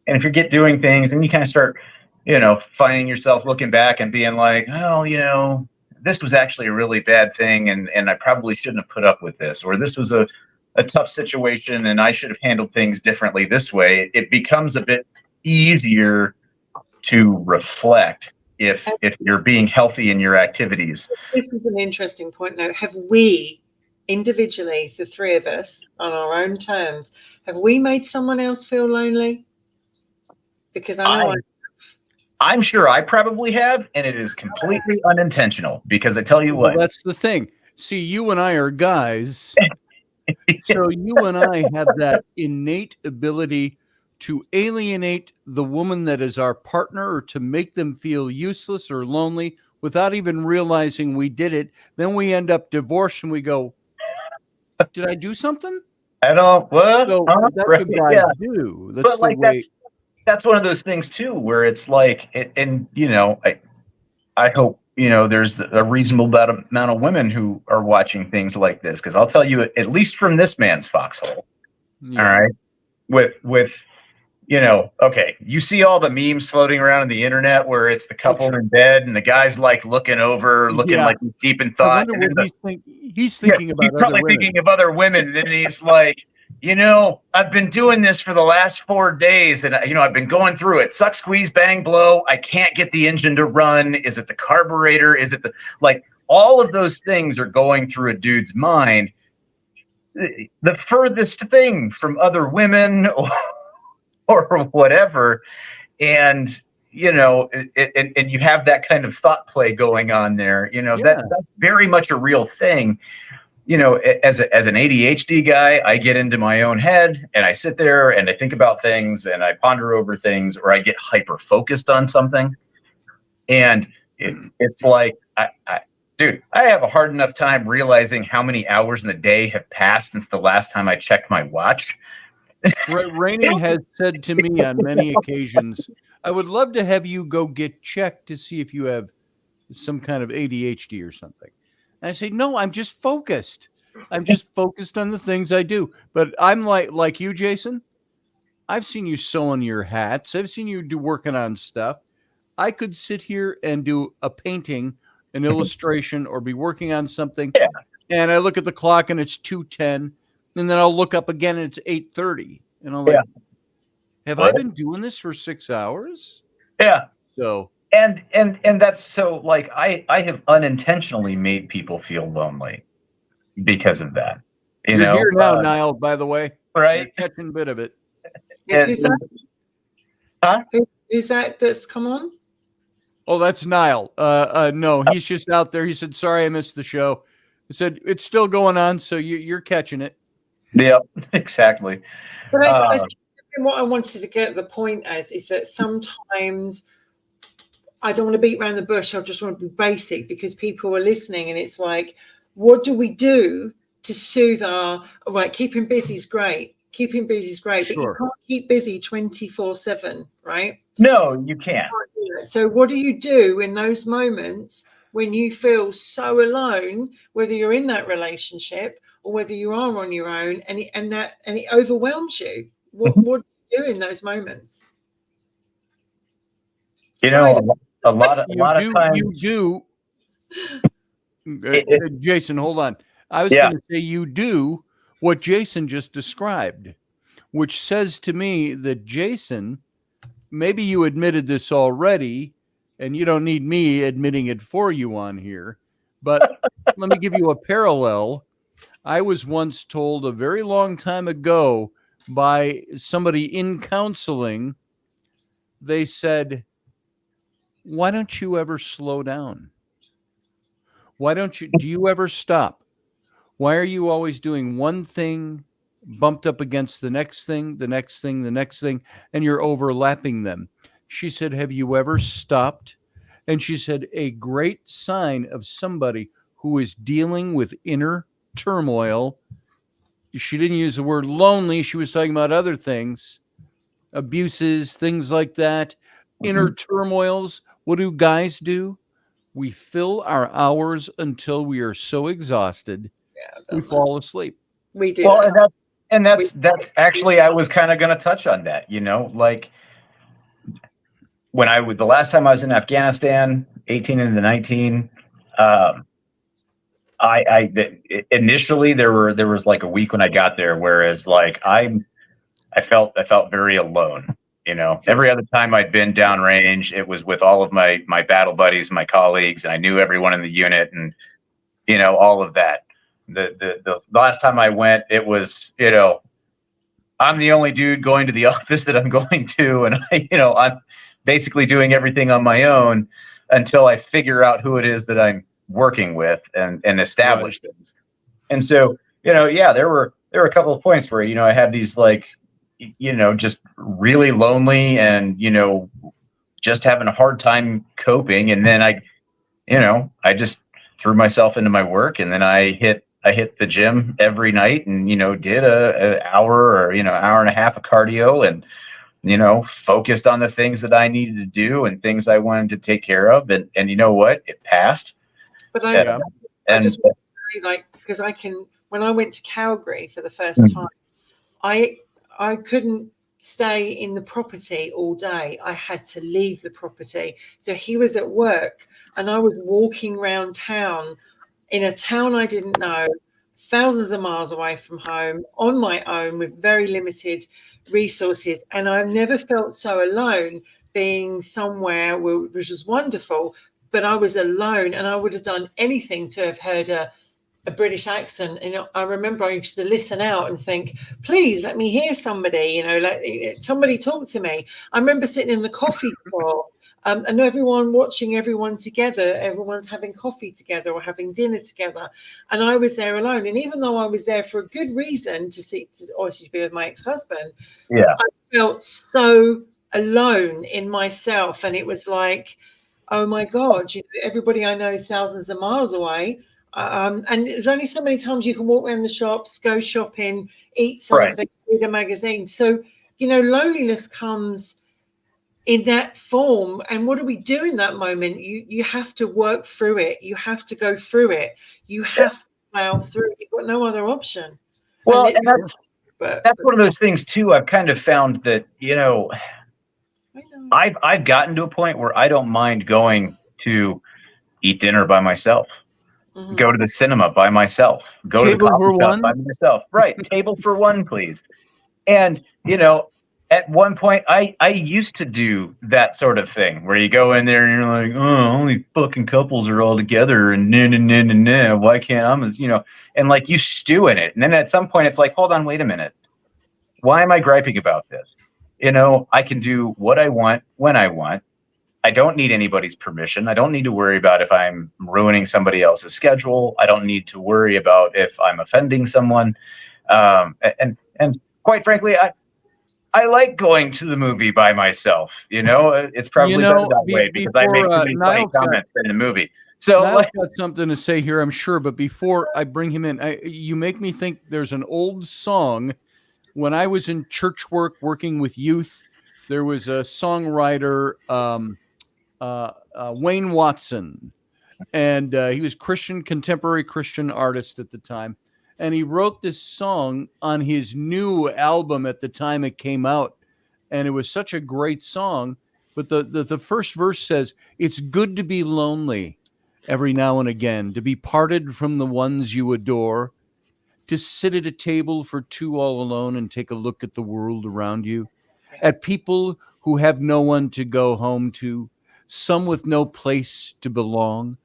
And if you get doing things and you kind of start, you know, finding yourself looking back and being like, oh, you know, this was actually a really bad thing, and I probably shouldn't have put up with this, or this was a tough situation and I should have handled things differently this way, it becomes a bit easier to reflect if you're being healthy in your activities. This is an interesting point, though. Have we individually, the three of us, on our own terms, have we made someone else feel lonely? Because I know I'm sure I probably have, and it is completely unintentional, because I tell you what. Well, that's the thing. See, you and I are guys, so you and I have that innate ability to alienate the woman that is our partner, or to make them feel useless or lonely without even realizing we did it. Then we end up divorced and we go, did I do something? I don't. What? So that's what guys do. That's but the way. That's one of those things too, where it's like, and you know, I hope, you know, there's a reasonable amount of women who are watching things like this, because I'll tell you, at least from this man's foxhole, all right, with you know, okay, you see all the memes floating around on the internet where it's the couple in bed and the guy's like looking like he's deep in thought. I wonder what he's thinking about. He's probably thinking of other women, and then he's like, you know, I've been doing this for the last 4 days, and you know, I've been going through it. Suck, squeeze, bang, blow. I can't get the engine to run. Is it the carburetor? Is it like all of those things are going through a dude's mind. The furthest thing from other women or whatever, and you know, and you have that kind of thought play going on there. You know, that's very much a real thing. You know, as an ADHD guy, I get into my own head and I sit there and I think about things and I ponder over things, or I get hyper focused on something. And it's like, dude, I have a hard enough time realizing how many hours in the day have passed since the last time I checked my watch. Rainey has said to me on many occasions, I would love to have you go get checked to see if you have some kind of ADHD or something. And I say, no, I'm just focused. I'm just focused on the things I do. But I'm like you, Jason. I've seen you sewing your hats. I've seen you working on stuff. I could sit here and do a painting, an illustration, or be working on something. Yeah. And I look at the clock and it's 2:10, and then I'll look up again and it's 8:30. And I'm like, have I been doing this for 6 hours? Yeah. So and that's so, like, I have unintentionally made people feel lonely because of that. You're here now, Niall, by the way. Right? You're catching a bit of it. Yes, who's that? Huh? Who's that that's come on? Oh, that's Niall. No, he's just out there. He said, sorry, I missed the show. I said, it's still going on, so you're catching it. Yeah, exactly. But I think what I wanted to get at the point is that sometimes I don't want to beat around the bush. I just want to be basic because people are listening, and it's like, what do we do to soothe our, right, keeping busy is great. Keeping busy is great, but you can't keep busy 24/7, right? No, you can't. So what do you do in those moments when you feel so alone, whether you're in that relationship or whether you are on your own, and it overwhelms you? What do you do in those moments? You know, a lot of times you do. Jason, hold on. I was going to say you do what Jason just described, which says to me that Jason, maybe you admitted this already, and you don't need me admitting it for you on here, but let me give you a parallel. I was once told a very long time ago by somebody in counseling, they said, why don't you ever slow down? Do you ever stop? Why are you always doing one thing bumped up against the next thing, the next thing, the next thing, and you're overlapping them? She said, have you ever stopped? And she said, a great sign of somebody who is dealing with inner turmoil. She didn't use the word lonely. She was talking about other things, abuses, things like that, inner turmoils. What do guys do? We fill our hours until we are so exhausted, we fall asleep. We do. Well, and that's actually, I was kind of going to touch on that, like when the last time I was in Afghanistan, 18 into 19, initially there was like a week when I got there, whereas like I felt very alone. Every other time I'd been downrange, it was with all of my battle buddies, my colleagues, and I knew everyone in the unit, and all of that. The last time I went, it was I'm the only dude going to the office that I'm going to, and I'm basically doing everything on my own until I figure out who it is that I'm working with and establish things. And so there were a couple of points where I had these like just really lonely and just having a hard time coping, and then I just threw myself into my work, and then I hit the gym every night and did an hour or hour and a half of cardio, and focused on the things that I needed to do and things I wanted to take care of, and you know what, it passed. But I just want to say, like, because when I went to Calgary for the first time, I couldn't stay in the property all day. I had to leave the property. So he was at work and I was walking around town in a town I didn't know, thousands of miles away from home, on my own with very limited resources. And I've never felt so alone, being somewhere which was wonderful, but I was alone, and I would have done anything to have heard a British accent. I remember I used to listen out and think, please let me hear somebody, let somebody talk to me. I remember sitting in the coffee store and everyone watching everyone together, everyone's having coffee together or having dinner together. And I was there alone. And even though I was there for a good reason to be with my ex-husband, I felt so alone in myself. And it was like, oh my God, everybody I know is thousands of miles away. And there's only so many times you can walk around the shops, go shopping, eat something, read a magazine. So, loneliness comes in that form. And what do we do in that moment? You have to work through it. You have to go through it. You have to plow through it. You've got no other option. Well, and that's one of those things too. I've kind of found that, I've gotten to a point where I don't mind going to eat dinner by myself, go to the cinema by myself, go to the coffee shop by myself. Right. Table for one, please. And, at one point I used to do that sort of thing where you go in there and you're like, oh, only fucking couples are all together and nah, why can't I, and like you stew in it. And then at some point it's like, hold on, wait a minute. Why am I griping about this? I can do what I want when I want. I don't need anybody's permission. I don't need to worry about if I'm ruining somebody else's schedule. I don't need to worry about if I'm offending someone. And quite frankly, I like going to the movie by myself. It's probably better that way because I make too many funny comments in the movie. So Niall's got something to say here, I'm sure. But before I bring him in, you make me think there's an old song. When I was in church work, working with youth, there was a songwriter, Wayne Watson, and he was contemporary Christian artist at the time. And he wrote this song on his new album at the time it came out. And it was such a great song. But the first verse says, it's good to be lonely every now and again, to be parted from the ones you adore, to sit at a table for two all alone and take a look at the world around you, at people who have no one to go home to, some with no place to belong,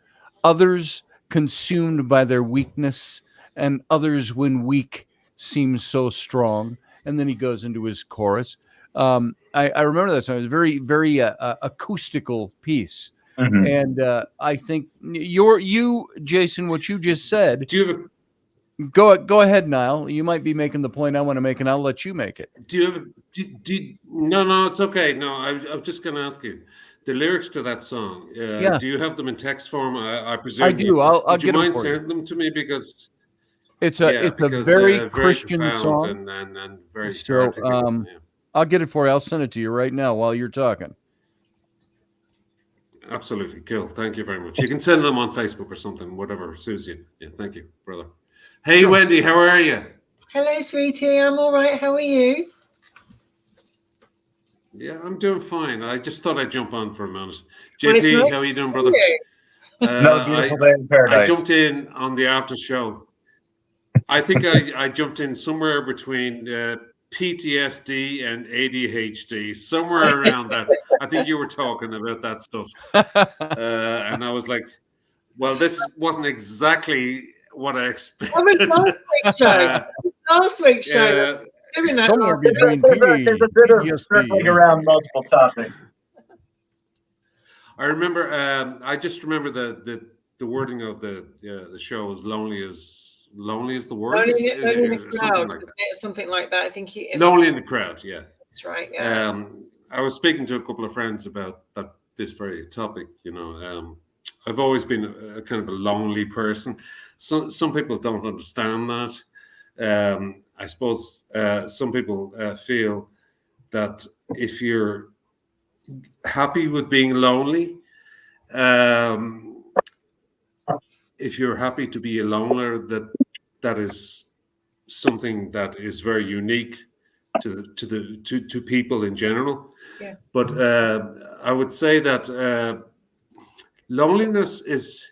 others consumed by their weakness, and others when weak seem so strong. And then he goes into his chorus. I remember that song. It was a very, very acoustical piece. Mm-hmm. And I think you, Jason, what you just said. Do you have a Go ahead, Niall. You might be making the point I want to make, and I'll let you make it. Do you have? No, it's okay. No, I was just going to ask you the lyrics to that song. Do you have them in text form? I presume I do. I'll get them for you. Would you mind sending them to me because it's a very Christian song and very so. I'll get it for you. I'll send it to you right now while you're talking. Absolutely, cool. Thank you very much. You can send them on Facebook or something, whatever suits you. Yeah, thank you, brother. Hey, sure. Wendy, how are you? Hello, sweetie. I'm all right. How are you? Yeah, I'm doing fine. I just thought I'd jump on for a minute. JP, how are you doing, brother? Another beautiful day in paradise. I jumped in on the after show. I think I jumped in somewhere between PTSD and ADHD, somewhere around that. I think you were talking about that stuff. And I was like, well, this wasn't exactly what I expected. Last week's show. Somewhere between there's a bit of circling around multiple topics. I remember. I just remember the wording of the show was lonely as the world. Lonely in the crowd, something like that. I think lonely in the crowd. Yeah, that's right. Yeah. I was speaking to a couple of friends about this very topic. I've always been a kind of a lonely person. Some people don't understand that. I suppose some people feel that if you're happy with being lonely, if you're happy to be a loner, that is something that is very unique to people in general. Yeah. But I would say that loneliness is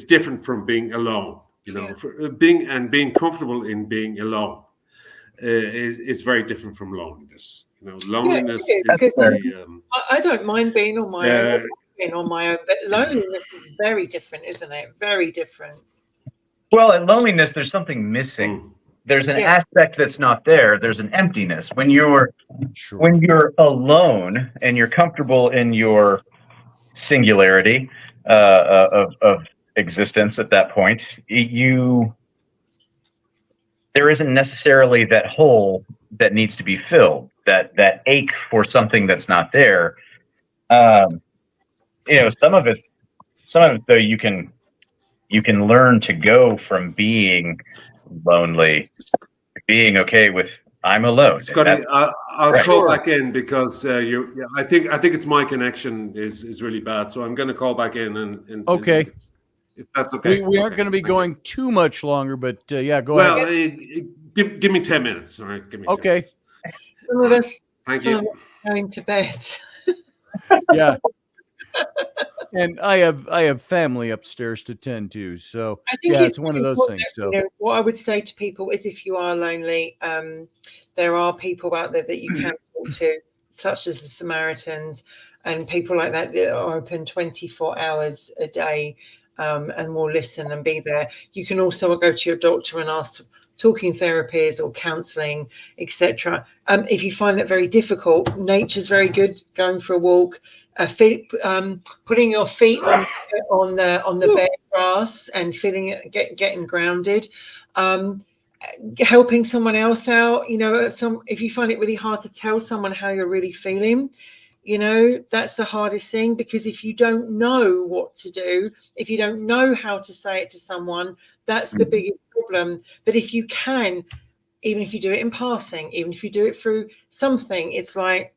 different from being alone. For being comfortable in being alone is very different from loneliness. Loneliness is I don't mind being on my own, but loneliness is very different, isn't it? Very different. Well, in loneliness, there's something missing. There's an aspect that's not there. There's an emptiness. When you're alone and you're comfortable in your singularity of existence at that point, there isn't necessarily that hole that needs to be filled, that ache for something that's not there. Some of it though you can you can learn to go from being lonely to being okay with I'm alone. Scotty, I'll right. call back in because I think it's my connection is really bad, so I'm going to call back in and Okay. if that's okay. We aren't going to be going too much longer, but yeah, go Well, ahead. give me 10 minutes. All right, give me 10 Okay. minutes. Some of us Thank you. going to bed. Yeah. And I have family upstairs to tend to, so I think yeah, it's one of those important, things. So you know, what I would say to people is, if you are lonely, there are people out there that you can talk to, such as the Samaritans and people like that are open 24 hours a day, and will listen and be there. You can also go to your doctor and ask talking therapies or counselling, etc. If you find that very difficult, nature's very good. Going for a walk, putting your feet on the bare grass and feeling it, getting grounded, helping someone else out. You know, if you find it really hard to tell someone how you're really feeling, you know, that's the hardest thing, because if you don't know what to do, if you don't know how to say it to someone, that's the biggest problem. But if you can, even if you do it in passing, even if you do it through something, it's like,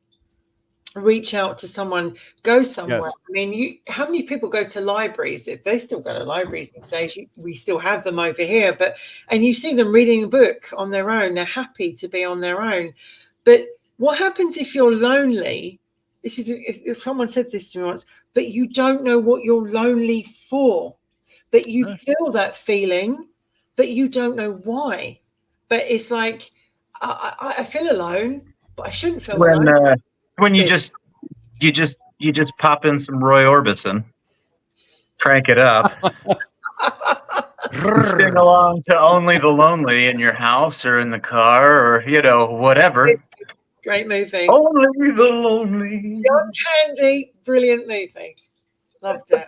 reach out to someone, go somewhere. yes. I mean, how many people go to libraries? If they still go to libraries these days, we still have them over here, and you see them reading a book on their own. They're happy to be on their own. But what happens if you're lonely? If someone said this to me once, but you don't know what you're lonely for, but you feel that feeling, but you don't know why. But it's like, I feel alone, but I shouldn't feel alone. When you just pop in some Roy Orbison, crank it up, and sing along to "Only the Lonely" in your house or in the car or whatever. Great movie. Only the Lonely. John Candy, brilliant movie. Loved it.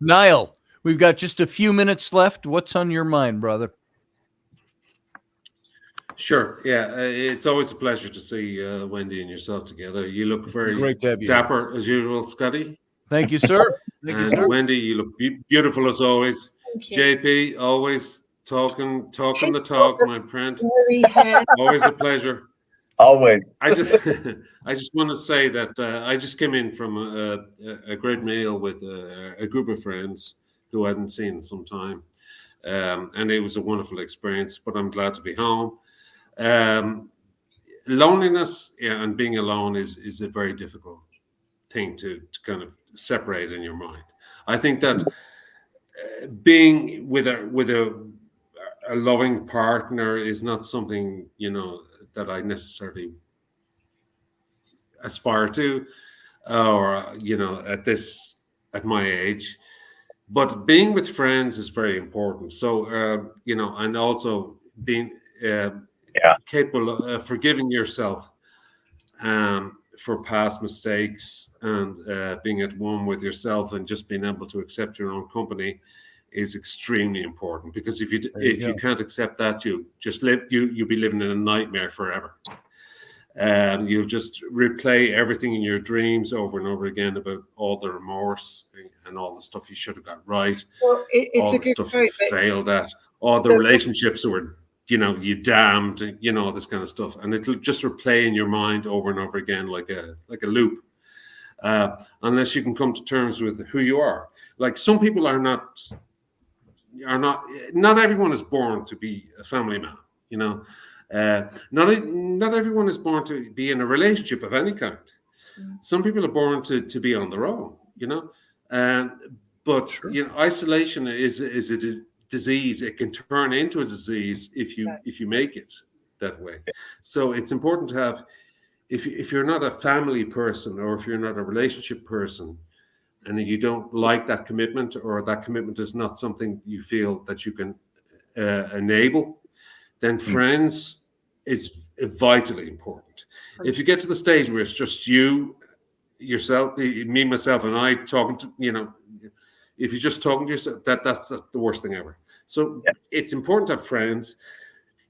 Niall, we've got just a few minutes left. What's on your mind, brother? Sure. Yeah, it's always a pleasure to see Wendy and yourself together. You look very Great to have you. dapper as usual, Scotty. Thank you, sir. Thank you, sir. Wendy, you look beautiful as always. Thank you. JP, always talking the talk, my friend. Always a pleasure. Always. I just want to say that I just came in from a great meal with a group of friends who I hadn't seen in some time, and it was a wonderful experience. But I'm glad to be home. Loneliness, and being alone is a very difficult thing to kind of separate in your mind. I think that being with a loving partner is not something that I necessarily aspire to, or at my age. But being with friends is very important. So and also being capable of forgiving yourself for past mistakes, and being at one with yourself, and just being able to accept your own company is extremely important. Because if you can't accept that, you'll be living in a nightmare forever. You'll just replay everything in your dreams over and over again about all the remorse and all the stuff you should have got right, well, all the stuff you failed at, all the relationships that were you damned, this kind of stuff, and it'll just replay in your mind over and over again like a loop, unless you can come to terms with who you are. Like, some people not everyone is born to be a family man, not everyone is born to be in a relationship of any kind. Some people are born to be on their own, but sure. Isolation is a disease. It can turn into a disease if you make it that way. So it's important to have, if you're not a family person, or if you're not a relationship person, and you don't like that commitment, or that commitment is not something you feel that you can enable, then friends is vitally important. If you get to the stage where it's just yourself, me, myself, and I talking to, if you're just talking to yourself, that's the worst thing ever. So it's important to have friends.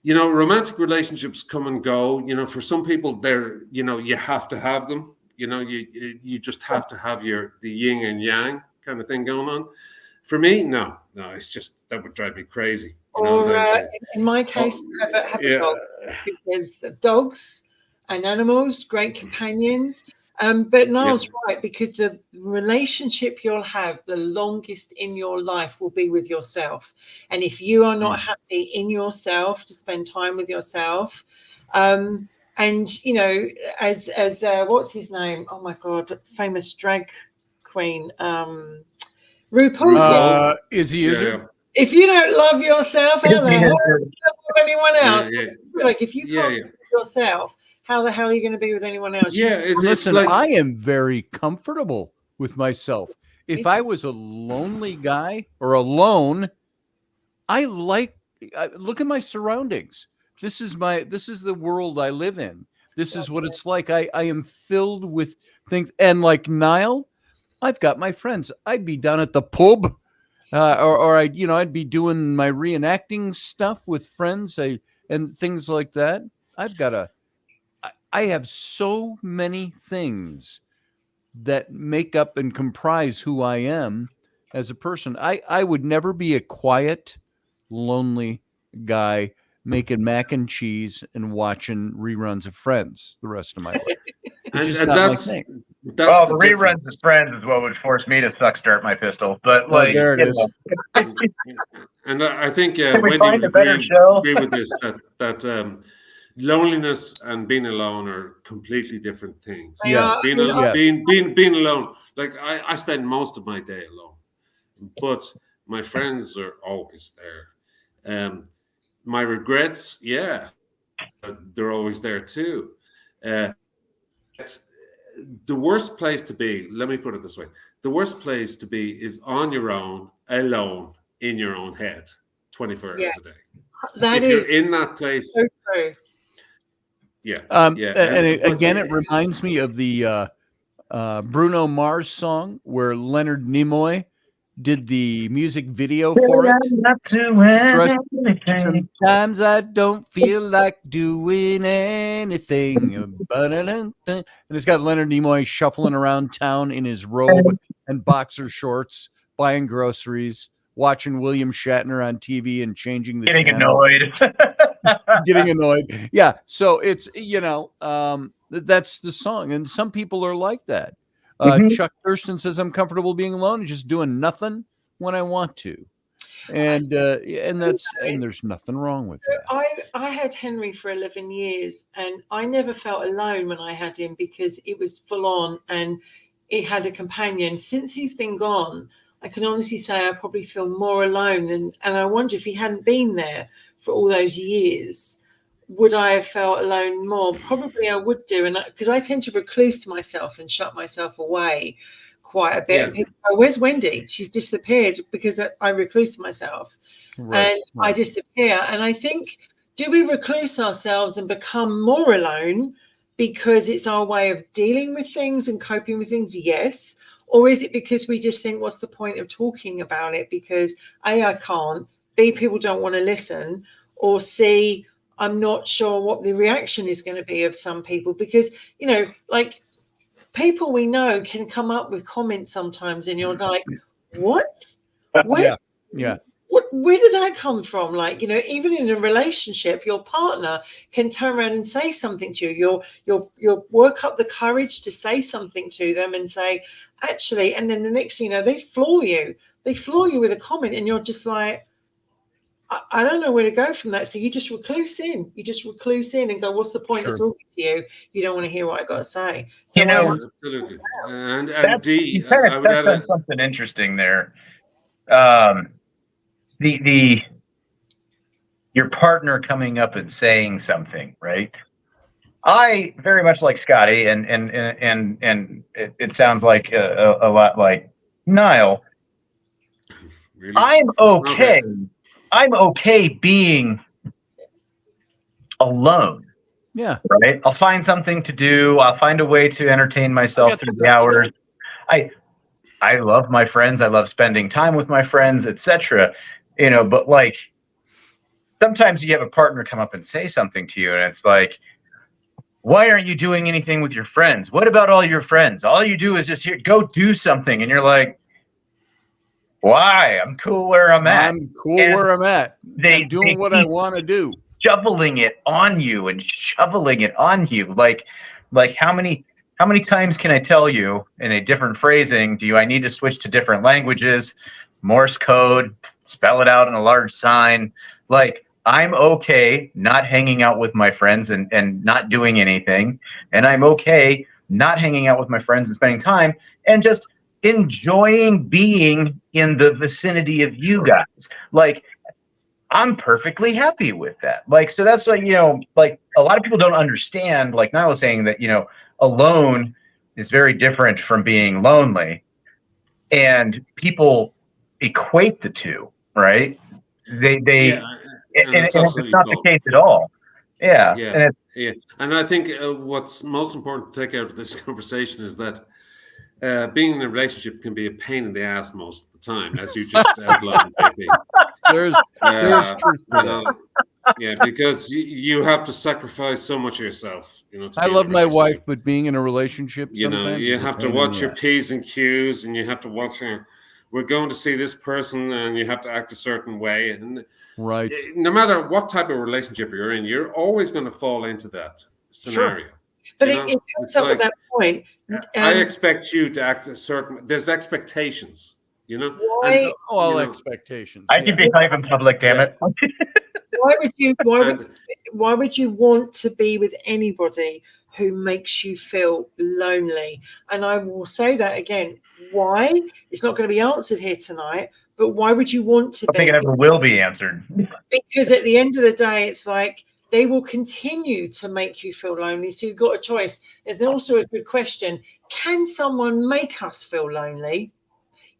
Romantic relationships come and go. For some people, they're, you have to have them. You just have to have the yin and yang kind of thing going on. For me, no, it's just that would drive me crazy. Or in my case, have a dog, because dogs and animals, great companions. But Niall's right, because the relationship you'll have the longest in your life will be with yourself. And if you are not happy in yourself to spend time with yourself, and as what's his name? Oh my God, famous drag queen, RuPaul. Is he? If you don't love yourself, how the hell are you going to love anyone else? Like, if you can't love yourself, how the hell are you going to be with anyone else? Listen, I am very comfortable with myself. If I was a lonely guy or alone, I look at my surroundings. This is the world I live in. This is what it's like. I am filled with things. And like Niall, I've got my friends. I'd be down at the pub. Or I'd be doing my reenacting stuff with friends and things like that. I have so many things that make up and comprise who I am as a person. I would never be a quiet, lonely guy making mac and cheese and watching reruns of Friends the rest of my life. It's just not my thing. Well, the reruns of Friends is what would force me to start my pistol. But there it is. And I think Can we Wendy find would a better show? agree with this that loneliness and being alone are completely different things. Yes. Being alone. Like I spend most of my day alone, but my friends are always there. My regrets, they're always there too. The worst place to be, let me put it this way, the worst place to be is on your own, alone, in your own head, 24 hours a day. If you're in that place. So true. And again, it reminds me of the Bruno Mars song where Leonard Nimoy did the music video for it. Sometimes I don't feel like doing anything. And it's got Leonard Nimoy shuffling around town in his robe and boxer shorts, buying groceries, watching William Shatner on TV and changing the channel. Getting annoyed. Yeah. So it's, that's the song. And some people are like that. Chuck Thurston says, I'm comfortable being alone and just doing nothing when I want to. And there's nothing wrong with that. I had Henry for 11 years and I never felt alone when I had him because it was full on and it had a companion. Since he's been gone, I can honestly say I probably feel more alone and I wonder if he hadn't been there for all those years, would I have felt alone more? Probably I would do. And because I tend to recluse myself and shut myself away quite a bit. And people go, where's Wendy? She's disappeared because I recluse myself and I disappear. And I think, do we recluse ourselves and become more alone because it's our way of dealing with things and coping with things? Yes. Or is it because we just think, what's the point of talking about it? Because A, I can't, B, people don't want to listen, or C, I'm not sure what the reaction is going to be of some people because, like people we know can come up with comments sometimes and you're like, what? Where did that come from? Like, even in a relationship, your partner can turn around and say something to you. You'll work up the courage to say something to them and say, actually, and then the next thing you know, they floor you. They floor you with a comment and you're just like, I don't know where to go from that. So you just recluse in. And go, what's the point of talking to you? You don't want to hear what I got to say. So absolutely. And you kind of touched on something interesting there. Your partner coming up and saying something, right? I very much like Scotty, and it sounds like a lot like Niall. Really? I'm okay. I'm okay being alone. Yeah. Right. I'll find something to do. I'll find a way to entertain myself through the hours. I love my friends. I love spending time with my friends, etc. But like sometimes you have a partner come up and say something to you, and it's like, why aren't you doing anything with your friends? What about all your friends? All you do is just go do something, and you're like, Why? I'm cool where I'm at. I'm cool where I'm at. I'm doing what I keep want to do. shoveling it on you and shoveling it on you. Like how many times can I tell you in a different phrasing, do I need to switch to different languages, Morse code, spell it out in a large sign? Like, I'm okay not hanging out with my friends and not doing anything. And I'm okay not hanging out with my friends and spending time and just enjoying being in the vicinity of you guys. Like, I'm perfectly happy with that. Like, so that's like, like a lot of people don't understand, like Niall was saying, that, alone is very different from being lonely. And people equate the two, right? And it's not the case at all. Yeah. And I think what's most important to take out of this conversation is that being in a relationship can be a pain in the ass most of the time, as you just outlined, JP. There's truth to that. Yeah, because you have to sacrifice so much of yourself. I love my wife, but being in a relationship, sometimes you have to watch your P's and Q's, and you have to watch. We're going to see this person, and you have to act a certain way. And right, no matter what type of relationship you're in, you're always going to fall into that scenario. Sure. But it comes up at that point. I expect you to act a certain. There's expectations, Why? All expectations. I can behave in public, damn it. Why would you want to be with anybody who makes you feel lonely? And I will say that again. Why? It's not going to be answered here tonight. But why would you want to be? I think it never will be answered. Because at the end of the day, it's like they will continue to make you feel lonely. So you've got a choice. There's also a good question. Can someone make us feel lonely?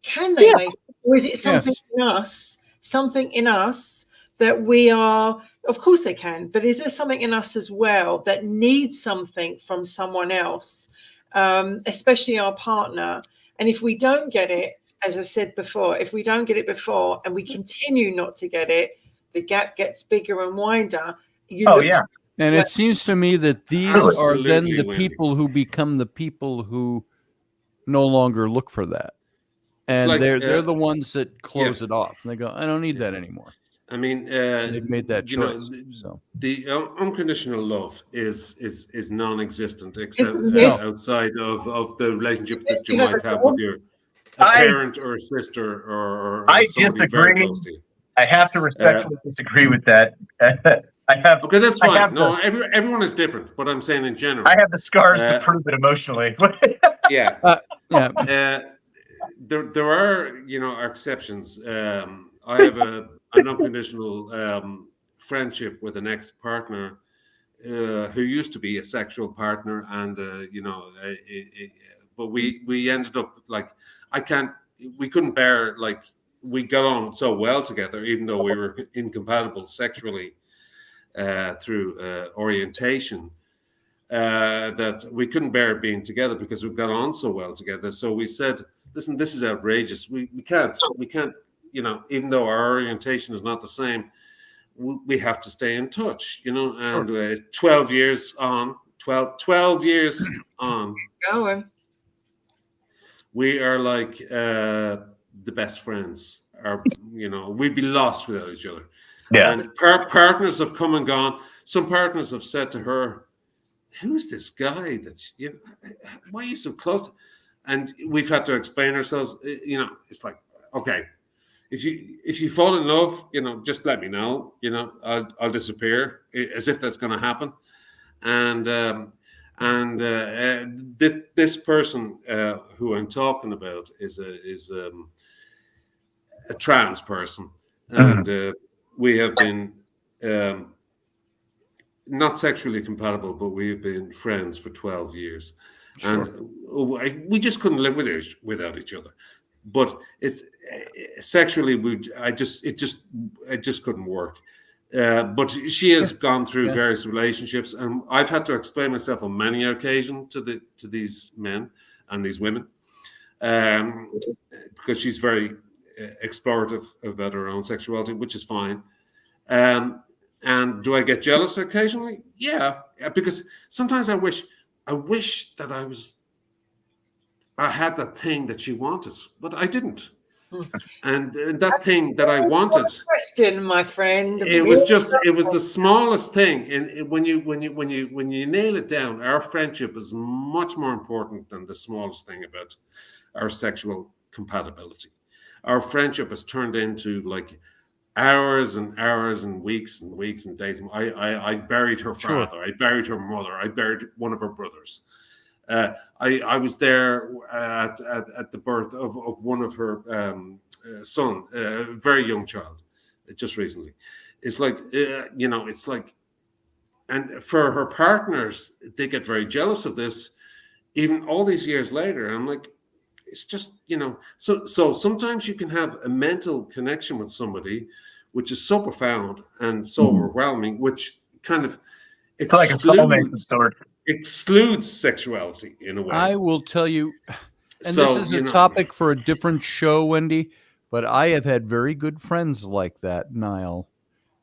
Can they make, or is it something in us? Something in us that we are, of course they can, but is there something in us as well that needs something from someone else, especially our partner? And if we don't get it, as I said before, if we don't get it before and we continue not to get it, the gap gets bigger and wider. And it seems to me that these are then the people who become the people who no longer look for that. And like, they're the ones that close it off. And they go, I don't need that anymore. I mean, they've made that choice. The unconditional love is non-existent, except outside of the relationship that you might have with your parent or a sister or I disagree. I have to respectfully disagree with that. Okay, that's fine. No, everyone is different, but I'm saying in general. I have the scars to prove it emotionally. There are exceptions. I have an unconditional friendship with an ex-partner who used to be a sexual partner, and but we ended up like we couldn't bear, like, we got on so well together, even though we were incompatible sexually through orientation, that we couldn't bear being together because we got on so well together. So we said, listen, this is outrageous. We can't, even though our orientation is not the same, we have to stay in touch, and 12 years on, going. We are like the best friends. We'd be lost without each other. Yeah. And partners have come and gone. Some partners have said to her, who's this guy why are you so close? And we've had to explain ourselves. It's like, okay, if you fall in love, just let me know. I'll disappear, as if that's going to happen. And this person who I'm talking about is a trans person, and we have been not sexually compatible, but we've been friends for 12 years. And we just couldn't live without each other. But it's sexually, it just couldn't work. But she has gone through various relationships, and I've had to explain myself on many occasions to these men and these women, because she's very explorative about her own sexuality, which is fine. And do I get jealous occasionally? Yeah, because sometimes I wish that I had that thing that she wanted, but I didn't. And that thing that I wanted, question, my friend. it was the smallest thing. And when you nail it down, our friendship is much more important than the smallest thing about our sexual compatibility. Our friendship has turned into like hours and hours and weeks and days. I buried her father. I buried her mother. I buried one of her brothers. I was there at the birth of one of her son, a very young child, just recently. It's like, it's like, and for her partners, they get very jealous of this, even all these years later. I'm like, it's just, so sometimes you can have a mental connection with somebody, which is so profound and so overwhelming, which kind of it's like a soulmate story. Excludes sexuality in a way. I will tell you, and this is a topic for a different show, Wendy, but I have had very good friends like that, Niall,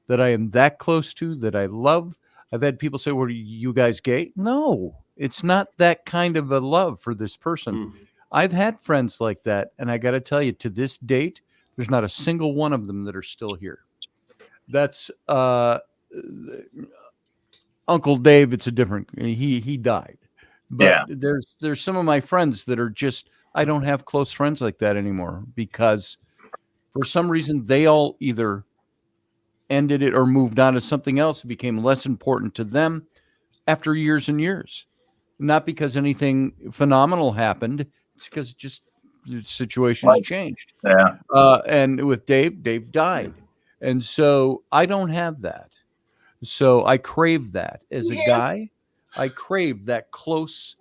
that I am that close to, that I love. I've had people say, "Well, are you guys gay?" No, it's not that kind of a love for this person. I've had friends like that, and I got to tell you, to this date, there's not a single one of them that are still here. That's Uncle Dave. It's a different. He died, but there's some of my friends that are just. I don't have close friends like that anymore because, for some reason, they all either ended it or moved on to something else. It became less important to them after years and years. Not because anything phenomenal happened. It's because just the situation's changed. Yeah. And with Dave died. And so I don't have that. So I crave that as a guy. I crave that close,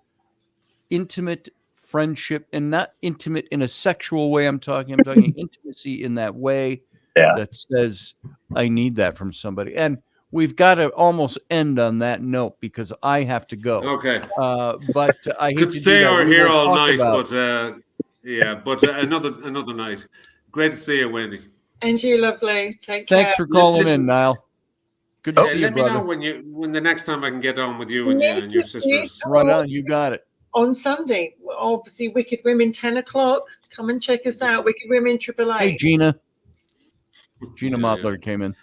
intimate friendship, and not intimate in a sexual way. I'm talking intimacy in that way that says I need that from somebody. And we've got to almost end on that note because I have to go. Okay. But I hate could to stay over here all night, about... but another night. Great to see you, Wendy. And you, lovely. Take care. Thanks for calling in, Niall. Good to see you, brother. Let me know when the next time I can get on with you and your sisters. Right on, you got it. On Sunday, obviously, Wicked Women, 10 o'clock. Come and check us out. Wicked Women, 888. Hey, Gina. Gina Modler came in.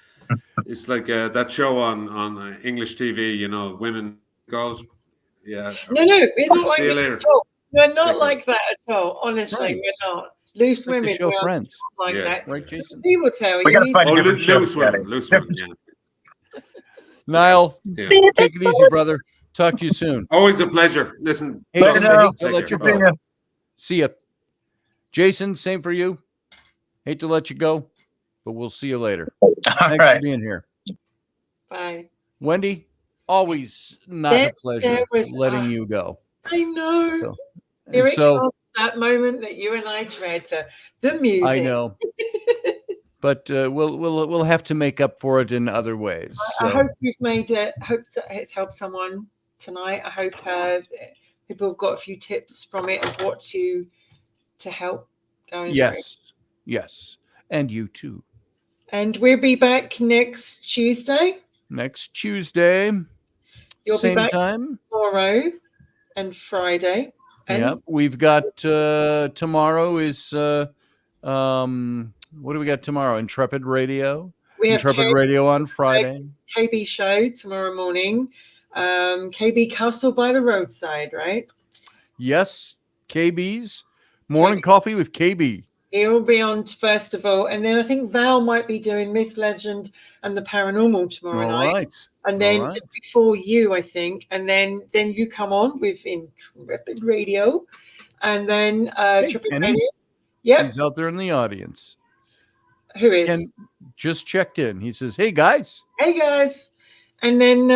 It's like that show on English TV, women girls. Yeah. No, we're not like that at all. We're not like that at all. Honestly, Friends. we're not. Loose like women. Show Friends. Like that. Right, Jason? He will tell you. We got to find loose women. Yeah. Niall, take it easy, brother. Talk to you soon. Always a pleasure. Listen. Hate to let you go. See ya. Jason, same for you. Hate to let you go, but we'll see you later. Thanks for being here. Bye. Wendy, always not a pleasure letting you go. I know. Here it comes, that moment that you and I dread, the music. I know. But we'll have to make up for it in other ways. So. I hope you've made it. Hope it's helped someone tonight. I hope people have got a few tips from it of what to help going through. Yes, and you too. And we'll be back next Tuesday. You'll same be back time tomorrow and Friday. And we've got tomorrow is what do we got tomorrow? Intrepid Radio. We have Intrepid Radio on Friday. KB show tomorrow morning. KB Castle by the roadside, right? Yes, KB's morning coffee with KB. He'll be on first of all, and then I think Val might be doing Myth, Legend, and the Paranormal tomorrow night. Right. And then just before you, I think, and then you come on with Intrepid Radio, and then Intrepid Radio. Yep. He's out there in the audience. Who is? And just checked in. He says, "Hey guys." Hey guys. And then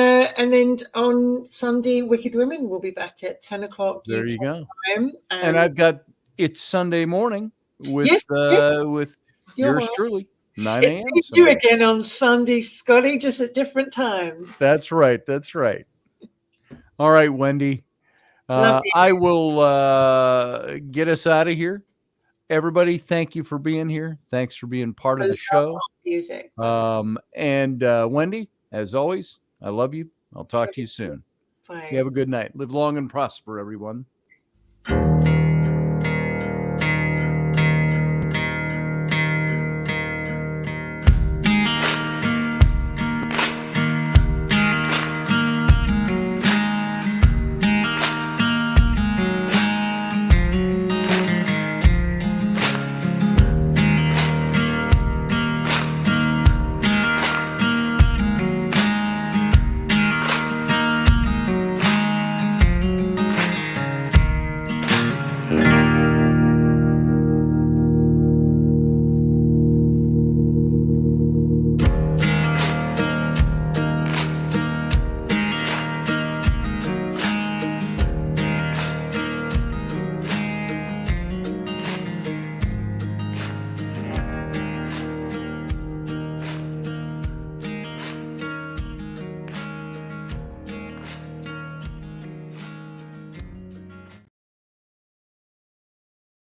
on Sunday, Wicked Women will be back at 10 o'clock. There you go. Time, and I've got It's Sunday Morning with yours truly, 9 a.m. It's you again on Sunday, Scotty, just at different times. That's right. All right, Wendy. I will get us out of here. Everybody, thank you for being here. Thanks for being part of the show. Music. And Wendy, as always, I love you. I'll talk to you soon. Bye. You have a good night. Live long and prosper, everyone.